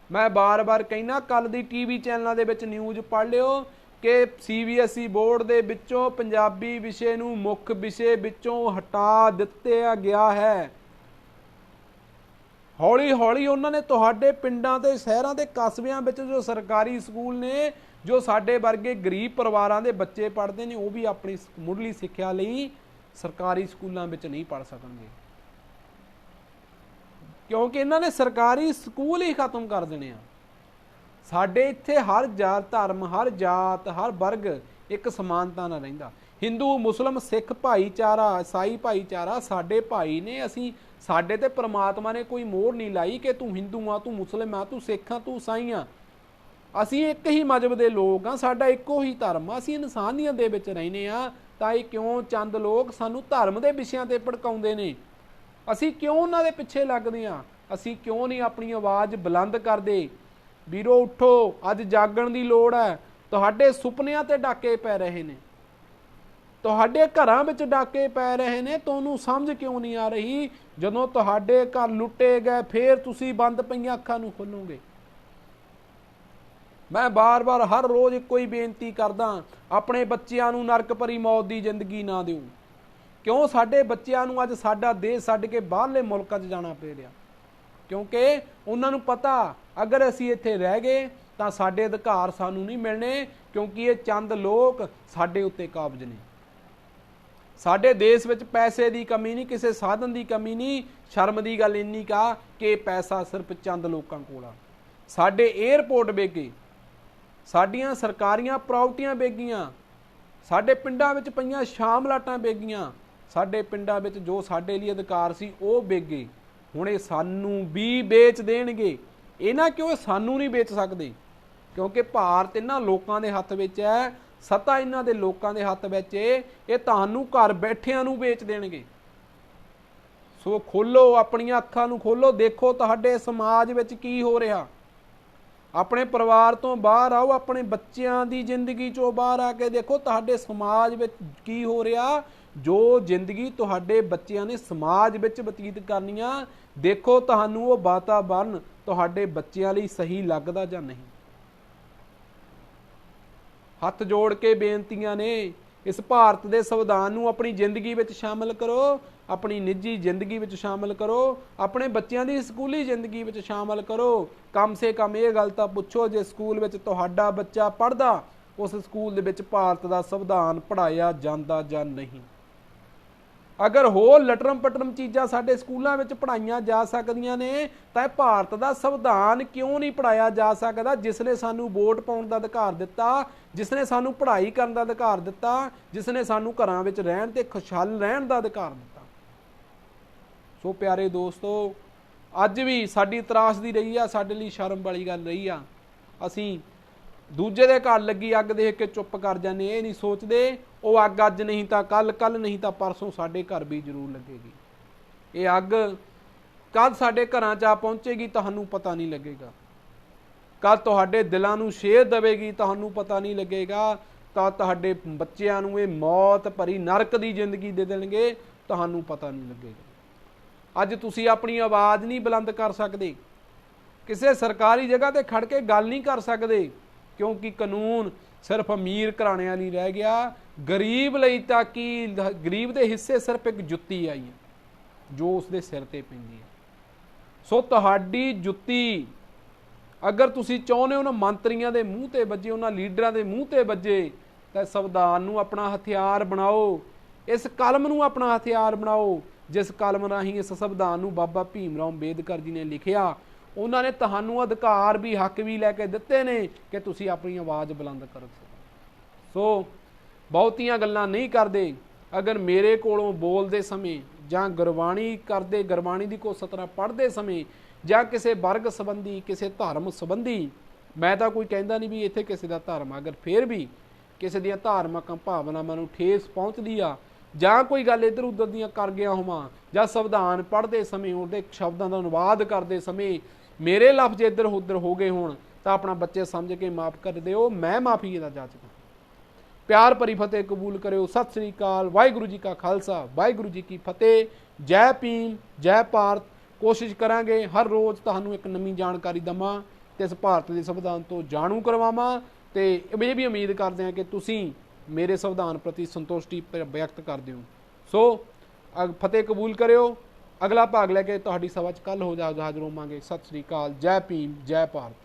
ਮੈਂ ਬਾਰ-ਬਾਰ ਕਹਿਣਾ, ਕੱਲ ਦੀ ਟੀਵੀ ਚੈਨਲਾਂ ਦੇ ਵਿੱਚ ਨਿਊਜ਼ ਪੜ੍ਹ ਲਿਓ ਕਿ CBSE ਬੋਰਡ ਦੇ ਵਿੱਚੋਂ ਪੰਜਾਬੀ ਵਿਸ਼ੇ ਨੂੰ ਮੁੱਖ ਵਿਸ਼ੇ ਵਿੱਚੋਂ ਹਟਾ ਦਿੱਤਾ ਗਿਆ ਹੈ। ਹੌਲੀ ਹੌਲੀ ਉਹਨਾਂ ਨੇ ਤੁਹਾਡੇ ਪਿੰਡਾਂ ਤੇ ਸ਼ਹਿਰਾਂ ਤੇ ਕਸਬਿਆਂ ਵਿੱਚ ਜੋ ਸਰਕਾਰੀ ਸਕੂਲ ਨੇ, ਜੋ ਸਾਡੇ ਵਰਗੇ ਗਰੀਬ ਪਰਿਵਾਰਾਂ ਦੇ ਬੱਚੇ ਪੜ੍ਹਦੇ ਨੇ, ਉਹ ਵੀ ਆਪਣੀ ਮੁੱਢਲੀ ਸਿੱਖਿਆ ਲਈ ਸਰਕਾਰੀ ਸਕੂਲਾਂ ਵਿੱਚ ਨਹੀਂ ਪੜ੍ਹ ਸਕਣਗੇ ਕਿਉਂਕਿ ਇਹਨਾਂ ਨੇ ਸਰਕਾਰੀ ਸਕੂਲ ਹੀ ਖਤਮ ਕਰ ਦੇਣੇ ਆ। ਸਾਡੇ ਇੱਥੇ ਹਰ ਜਾਤ ਧਰਮ, ਹਰ ਜਾਤ, ਹਰ ਵਰਗ ਇੱਕ ਸਮਾਨਤਾ ਨਾਲ ਰਹਿੰਦਾ। ਹਿੰਦੂ, ਮੁਸਲਿਮ, ਸਿੱਖ ਭਾਈਚਾਰਾ, ਈਸਾਈ ਭਾਈਚਾਰਾ ਸਾਡੇ ਭਾਈ ਨੇ। ਸਾਡੇ ਤੇ ਪ੍ਰਮਾਤਮਾ ਨੇ ਕੋਈ ਮੋਹਰ ਨਹੀਂ ਲਾਈ ਕਿ ਤੂੰ ਹਿੰਦੂ ਆ, ਤੂੰ ਮੁਸਲਿਮ ਆ, ਤੂੰ ਸਿੱਖ ਆ, ਤੂੰ ਈਸਾਈ ਆ। ਅਸੀਂ ਇੱਕ ਹੀ ਮਜ਼ਹਬ ਦੇ ਲੋਕ ਆ, ਸਾਡਾ ਇੱਕੋ ਹੀ ਧਰਮ ਆ, ਅਸੀਂ ਇਨਸਾਨੀਅਤ ਦੇ ਵਿੱਚ ਰਹਿੰਦੇ ਆ। ਤਾਂ ਇਹ ਕਿਉਂ ਚੰਦ ਲੋਕ ਸਾਨੂੰ ਧਰਮ ਦੇ ਵਿਸ਼ਿਆਂ ਤੇ ਭੜਕਾਉਂਦੇ ਨੇ? ਅਸੀਂ ਕਿਉਂ ਉਹਨਾਂ ਦੇ ਪਿੱਛੇ ਲੱਗਦੇ ਆ? ਅਸੀਂ ਕਿਉਂ ਨਹੀਂ ਆਪਣੀ ਆਵਾਜ਼ ਬੁਲੰਦ ਕਰਦੇ? ਵੀਰੋ ਉੱਠੋ, ਅੱਜ ਜਾਗਣ ਦੀ ਲੋੜ ਹੈ। ਤੁਹਾਡੇ ਸੁਪਨਿਆਂ ਤੇ ਡਾਕੇ ਪੈ ਰਹੇ ਨੇ, ਤੁਹਾਡੇ ਘਰਾਂ ਵਿੱਚ ਡਾਕੇ ਪੈ ਰਹੇ ਨੇ। ਤੁਹਾਨੂੰ ਸਮਝ ਕਿਉਂ ਨਹੀਂ ਆ ਰਹੀ? ਜਦੋਂ ਤੁਹਾਡੇ ਘਰ ਲੁੱਟੇ ਗਏ ਫੇਰ ਤੁਸੀਂ ਬੰਦ ਪਈਆਂ ਅੱਖਾਂ ਨੂੰ ਖੋਲੋਗੇ। ਮੈਂ ਬਾਰ-ਬਾਰ ਹਰ ਰੋਜ਼ ਇੱਕੋ ਹੀ ਬੇਨਤੀ ਕਰਦਾ, ਆਪਣੇ ਬੱਚਿਆਂ ਨੂੰ ਨਰਕ ਭਰੀ ਮੌਤ ਦੀ ਜ਼ਿੰਦਗੀ ਨਾ ਦਿਓ। ਕਿਉਂ ਸਾਡੇ ਬੱਚਿਆਂ ਨੂੰ ਅੱਜ ਸਾਡਾ ਦੇਸ਼ ਛੱਡ ਕੇ ਬਾਹਰਲੇ ਮੁਲਕਾਂ 'ਚ ਜਾਣਾ ਪੈ ਰਿਹਾ? ਕਿਉਂਕਿ ਉਹਨਾਂ ਨੂੰ ਪਤਾ ਅਗਰ ਅਸੀਂ ਇੱਥੇ ਰਹਿ ਗਏ ਤਾਂ ਸਾਡੇ ਅਧਿਕਾਰ ਸਾਨੂੰ ਨਹੀਂ ਮਿਲਣੇ, ਕਿਉਂਕਿ ਇਹ ਚੰਦ ਲੋਕ ਸਾਡੇ ਉੱਤੇ ਕਾਬਜ਼ ਨੇ। ਸਾਡੇ ਦੇਸ਼ ਵਿੱਚ ਪੈਸੇ ਦੀ ਕਮੀ ਨਹੀਂ, ਕਿਸੇ ਸਾਧਨ ਦੀ ਕਮੀ ਨਹੀਂ। ਸ਼ਰਮ ਦੀ ਗੱਲ ਇੰਨੀ ਕਾ ਕਿ ਪੈਸਾ ਸਿਰਫ ਚੰਦ ਲੋਕਾਂ ਕੋਲ ਆ। ਸਾਡੇ ਏਅਰਪੋਰਟ ਵੇਗੇ, ਸਾਡੀਆਂ ਸਰਕਾਰੀਆਂ ਪ੍ਰਾਪਰਟੀਆਂ ਵੇਗੀਆਂ, ਸਾਡੇ ਪਿੰਡਾਂ ਵਿੱਚ ਪਈਆਂ ਸ਼ਾਮਲਾਟਾਂ ਵੇਗੀਆਂ, ਸਾਡੇ ਪਿੰਡਾਂ ਵਿੱਚ ਜੋ ਸਾਡੇ ਲਈ ਅਧਿਕਾਰ ਸੀ ਉਹ ਵੇਗੇ। ਹੁਣ ਇਹ ਸਾਨੂੰ ਵੀ ਵੇਚ ਦੇਣਗੇ। ਇਹਨਾਂ ਕਿਉਂ ਸਾਨੂੰ ਨਹੀਂ ਵੇਚ ਸਕਦੇ? ਕਿਉਂਕਿ ਭਾਰਤ ਇਹਨਾਂ ਲੋਕਾਂ ਦੇ ਹੱਥ ਵਿੱਚ ਹੈ, ਸੱਤਾ ਇਹਨਾਂ ਦੇ ਲੋਕਾਂ ਦੇ ਹੱਥ ਵਿੱਚ। ਇਹ ਤੁਹਾਨੂੰ ਘਰ ਬੈਠਿਆਂ ਨੂੰ ਵੇਚ ਦੇਣਗੇ। ਸੋ ਖੋਲੋ, ਆਪਣੀਆਂ ਅੱਖਾਂ ਨੂੰ ਖੋਲੋ, ਦੇਖੋ ਤੁਹਾਡੇ ਸਮਾਜ ਵਿੱਚ ਕੀ ਹੋ ਰਿਹਾ। ਆਪਣੇ ਪਰਿਵਾਰ ਤੋਂ ਬਾਹਰ ਆਓ, ਆਪਣੇ ਬੱਚਿਆਂ ਦੀ ਜ਼ਿੰਦਗੀ ਚੋਂ ਬਾਹਰ ਆ ਕੇ ਦੇਖੋ ਤੁਹਾਡੇ ਸਮਾਜ ਵਿੱਚ ਕੀ ਹੋ ਰਿਹਾ। ਜੋ ਜ਼ਿੰਦਗੀ ਤੁਹਾਡੇ ਬੱਚਿਆਂ ਨੇ ਸਮਾਜ ਵਿੱਚ ਬਤੀਤ ਕਰਨੀ ਆ, ਦੇਖੋ ਤੁਹਾਨੂੰ ਉਹ ਵਾਤਾਵਰਨ ਤੁਹਾਡੇ ਬੱਚਿਆਂ ਲਈ ਸਹੀ ਲੱਗਦਾ ਜਾਂ ਨਹੀਂ। ਹੱਥ ਜੋੜ ਕੇ ਬੇਨਤੀਆਂ ਨੇ, ਇਸ ਭਾਰਤ ਦੇ ਸੰਵਿਧਾਨ ਨੂੰ ਆਪਣੀ ਜ਼ਿੰਦਗੀ ਵਿੱਚ ਸ਼ਾਮਲ ਕਰੋ, ਆਪਣੀ ਨਿੱਜੀ ਜ਼ਿੰਦਗੀ ਵਿੱਚ ਸ਼ਾਮਲ ਕਰੋ, ਆਪਣੇ ਬੱਚਿਆਂ ਦੀ ਸਕੂਲੀ ਜ਼ਿੰਦਗੀ ਵਿੱਚ ਸ਼ਾਮਲ ਕਰੋ। ਕਮ ਸੇ ਕਮ ਇਹ ਗੱਲ ਤਾਂ ਪੁੱਛੋ, ਜੇ ਸਕੂਲ ਵਿੱਚ ਤੁਹਾਡਾ ਬੱਚਾ ਪੜ੍ਹਦਾ, ਉਸ ਸਕੂਲ ਦੇ ਵਿੱਚ ਭਾਰਤ ਦਾ ਸੰਵਿਧਾਨ ਪੜ੍ਹਾਇਆ ਜਾਂਦਾ ਜਾਂ ਨਹੀਂ। ਅਗਰ ਹੋਰ ਲਟਰਮ ਪਟਰਮ ਚੀਜ਼ਾਂ ਸਾਡੇ ਸਕੂਲਾਂ ਵਿੱਚ ਪੜ੍ਹਾਈਆਂ ਜਾ ਸਕਦੀਆਂ ਨੇ ਤਾਂ ਇਹ ਭਾਰਤ ਦਾ ਸੰਵਿਧਾਨ ਕਿਉਂ ਨਹੀਂ ਪੜ੍ਹਾਇਆ ਜਾ ਸਕਦਾ, ਜਿਸ ਨੇ ਸਾਨੂੰ ਵੋਟ ਪਾਉਣ ਦਾ ਅਧਿਕਾਰ ਦਿੱਤਾ, ਜਿਸ ਨੇ ਸਾਨੂੰ ਪੜ੍ਹਾਈ ਕਰਨ ਦਾ ਅਧਿਕਾਰ ਦਿੱਤਾ, ਜਿਸ ਨੇ ਸਾਨੂੰ ਘਰਾਂ ਵਿੱਚ ਰਹਿਣ ਤੇ ਖੁਸ਼ਹਾਲ ਰਹਿਣ ਦਾ ਅਧਿਕਾਰ ਦਿੱਤਾ। ਸੋ ਪਿਆਰੇ ਦੋਸਤੋ, ਅੱਜ ਵੀ ਸਾਡੀ ਤਰਾਸਦੀ ਰਹੀ ਆ, ਸਾਡੇ ਲਈ ਸ਼ਰਮ ਵਾਲੀ ਗੱਲ ਰਹੀ ਆ। ਅਸੀਂ ਦੂਜੇ ਦੇ ਘਰ ਲੱਗੀ ਅੱਗ ਦੇਖ ਕੇ ਚੁੱਪ ਕਰ ਜਾਂਦੇ, ਇਹ ਨਹੀਂ ਸੋਚਦੇ ਉਹ ਅੱਗ ਅੱਜ ਨਹੀਂ ਤਾਂ ਕੱਲ, ਕੱਲ ਨਹੀਂ ਤਾਂ ਪਰਸੋਂ ਸਾਡੇ ਘਰ ਵੀ ਜ਼ਰੂਰ ਲੱਗੇਗੀ। ਇਹ ਅੱਗ ਕਦ ਸਾਡੇ ਘਰਾਂ 'ਚ ਆ ਪਹੁੰਚੇਗੀ ਤੁਹਾਨੂੰ ਪਤਾ ਨਹੀਂ ਲੱਗੇਗਾ, ਕਦ ਤੁਹਾਡੇ ਦਿਲਾਂ ਨੂੰ ਛੇਦ ਦੇਵੇਗੀ ਤੁਹਾਨੂੰ ਪਤਾ ਨਹੀਂ ਲੱਗੇਗਾ, ਤਾਂ ਤੁਹਾਡੇ ਬੱਚਿਆਂ ਨੂੰ ਇਹ ਮੌਤ ਭਰੀ ਨਰਕ ਦੀ ਜ਼ਿੰਦਗੀ ਦੇ ਦੇਣਗੇ, ਤੁਹਾਨੂੰ ਪਤਾ ਨਹੀਂ ਲੱਗੇਗਾ। ਅੱਜ ਤੁਸੀਂ ਆਪਣੀ ਆਵਾਜ਼ ਨਹੀਂ ਬੁਲੰਦ ਕਰ ਸਕਦੇ, ਕਿਸੇ ਸਰਕਾਰੀ ਜਗ੍ਹਾ ਤੇ ਖੜ ਕੇ ਗੱਲ ਨਹੀਂ ਕਰ ਸਕਦੇ, ਕਿਉਂਕਿ ਕਾਨੂੰਨ ਸਿਰਫ ਅਮੀਰ ਘਰਾਣਿਆਂ ਲਈ ਰਹਿ ਗਿਆ, ਗਰੀਬ ਲਈ ਤਾਂ ਕਿ ਗਰੀਬ ਦੇ ਹਿੱਸੇ ਸਿਰਫ ਇੱਕ ਜੁੱਤੀ ਆਈ ਹੈ ਜੋ ਉਸਦੇ ਸਿਰ ਤੇ ਪੈਂਦੀ ਹੈ। ਸੋ ਤੁਹਾਡੀ ਜੁੱਤੀ ਅਗਰ ਤੁਸੀਂ ਚਾਹੁੰਦੇ ਹੋ ਨਾ ਮੰਤਰੀਆਂ ਦੇ ਮੂੰਹ ਤੇ ਵੱਜੇ, ਉਹਨਾਂ ਲੀਡਰਾਂ ਦੇ ਮੂੰਹ ਤੇ ਵੱਜੇ, ਤਾਂ ਸੰਵਿਧਾਨ ਨੂੰ ਆਪਣਾ ਹਥਿਆਰ ਬਣਾਓ, ਇਸ ਕਲਮ ਨੂੰ ਆਪਣਾ ਹਥਿਆਰ ਬਣਾਓ, ਜਿਸ ਕਲਮ ਰਾਹੀਂ ਇਸ ਸੰਵਿਧਾਨ ਨੂੰ ਬਾਬਾ ਭੀਮ ਰਾਓ ਅੰਬੇਦਕਰ ਜੀ ਨੇ ਲਿਖਿਆ। ਉਹਨਾਂ ਨੇ ਤੁਹਾਨੂੰ ਅਧਿਕਾਰ ਵੀ ਹੱਕ ਵੀ ਲੈ ਕੇ ਦਿੱਤੇ ਨੇ ਕਿ ਤੁਸੀਂ ਆਪਣੀ ਆਵਾਜ਼ ਬੁਲੰਦ ਕਰ ਸਕੋ। ਸੋ ਬਹੁਤੀਆਂ ਗੱਲਾਂ ਨਹੀਂ ਕਰਦੇ। ਅਗਰ ਮੇਰੇ ਕੋਲੋਂ ਬੋਲਦੇ ਸਮੇਂ ਜਾਂ ਗੁਰਬਾਣੀ ਕਰਦੇ, ਗੁਰਬਾਣੀ ਦੀ ਕੋ ਸਤਰਾ ਪੜ੍ਹਦੇ ਸਮੇਂ ਜਾਂ ਕਿਸੇ ਵਰਗ ਸੰਬੰਧੀ, ਕਿਸੇ ਧਰਮ ਸੰਬੰਧੀ, ਮੈਂ ਤਾਂ ਕੋਈ ਕਹਿੰਦਾ ਨਹੀਂ ਵੀ ਇੱਥੇ ਕਿਸੇ ਦਾ ਧਰਮ, ਅਗਰ ਫਿਰ ਵੀ ਕਿਸੇ ਦੀਆਂ ਧਾਰਮਿਕ ਭਾਵਨਾਵਾਂ ਨੂੰ ਠੇਸ ਪਹੁੰਚਦੀ ਆ ਜਾਂ ਕੋਈ ਗੱਲ ਇੱਧਰ ਉੱਧਰ ਦੀਆਂ ਕਰ ਗਿਆ ਹੋਵਾਂ, ਜਾਂ ਸੰਵਿਧਾਨ ਪੜ੍ਹਦੇ ਸਮੇਂ ਉਹਦੇ ਸ਼ਬਦਾਂ ਦਾ ਅਨੁਵਾਦ ਕਰਦੇ ਸਮੇਂ ਮੇਰੇ ਲਫ਼ਜ਼ ਇੱਧਰ ਉੱਧਰ ਹੋ ਗਏ ਹੋਣ, ਤਾਂ ਆਪਣਾ ਬੱਚੇ ਸਮਝ ਕੇ ਮਾਫ਼ ਕਰ ਦਿਓ, ਮੈਂ ਮਾਫ਼ੀ ਦਾ ਜਾਚਕ ਹਾਂ। ਪਿਆਰ ਭਰੀ ਫਤਿਹ ਕਬੂਲ ਕਰਿਓ। ਸਤਿ ਸ੍ਰੀ ਅਕਾਲ। ਵਾਹਿਗੁਰੂ ਜੀ ਕਾ ਖਾਲਸਾ, ਵਾਹਿਗੁਰੂ ਜੀ ਕੀ ਫਤਿਹ। ਜੈ ਭੀਮ, ਜੈ ਭਾਰਤ। ਕੋਸ਼ਿਸ਼ ਕਰਾਂਗੇ ਹਰ ਰੋਜ਼ ਤੁਹਾਨੂੰ ਇੱਕ ਨਵੀਂ ਜਾਣਕਾਰੀ ਦੇਵਾਂ ਤੇ ਇਸ ਭਾਰਤ ਦੇ ਸੰਵਿਧਾਨ ਤੋਂ ਜਾਣੂ ਕਰਵਾਵਾਂ, ਤੇ ਇਹ ਵੀ ਉਮੀਦ ਕਰਦੇ ਹਾਂ ਕਿ ਤੁਸੀਂ ਮੇਰੇ ਸੰਵਿਧਾਨ ਪ੍ਰਤੀ ਸੰਤੁਸ਼ਟੀ ਵਿਅਕਤ ਕਰਦੇ ਹੋ। ਸੋ ਫਤਿਹ ਕਬੂਲ ਕਰਿਓ। ਅਗਲਾ ਭਾਗ ਲੈ ਕੇ ਤੁਹਾਡੀ ਸਭਾ 'ਚ ਕੱਲ੍ਹ ਹਾਜ਼ਰ ਹੋਵਾਂਗੇ। ਸਤਿ ਸ੍ਰੀ ਅਕਾਲ। ਜੈ ਭੀਮ, ਜੈ ਭਾਰਤ।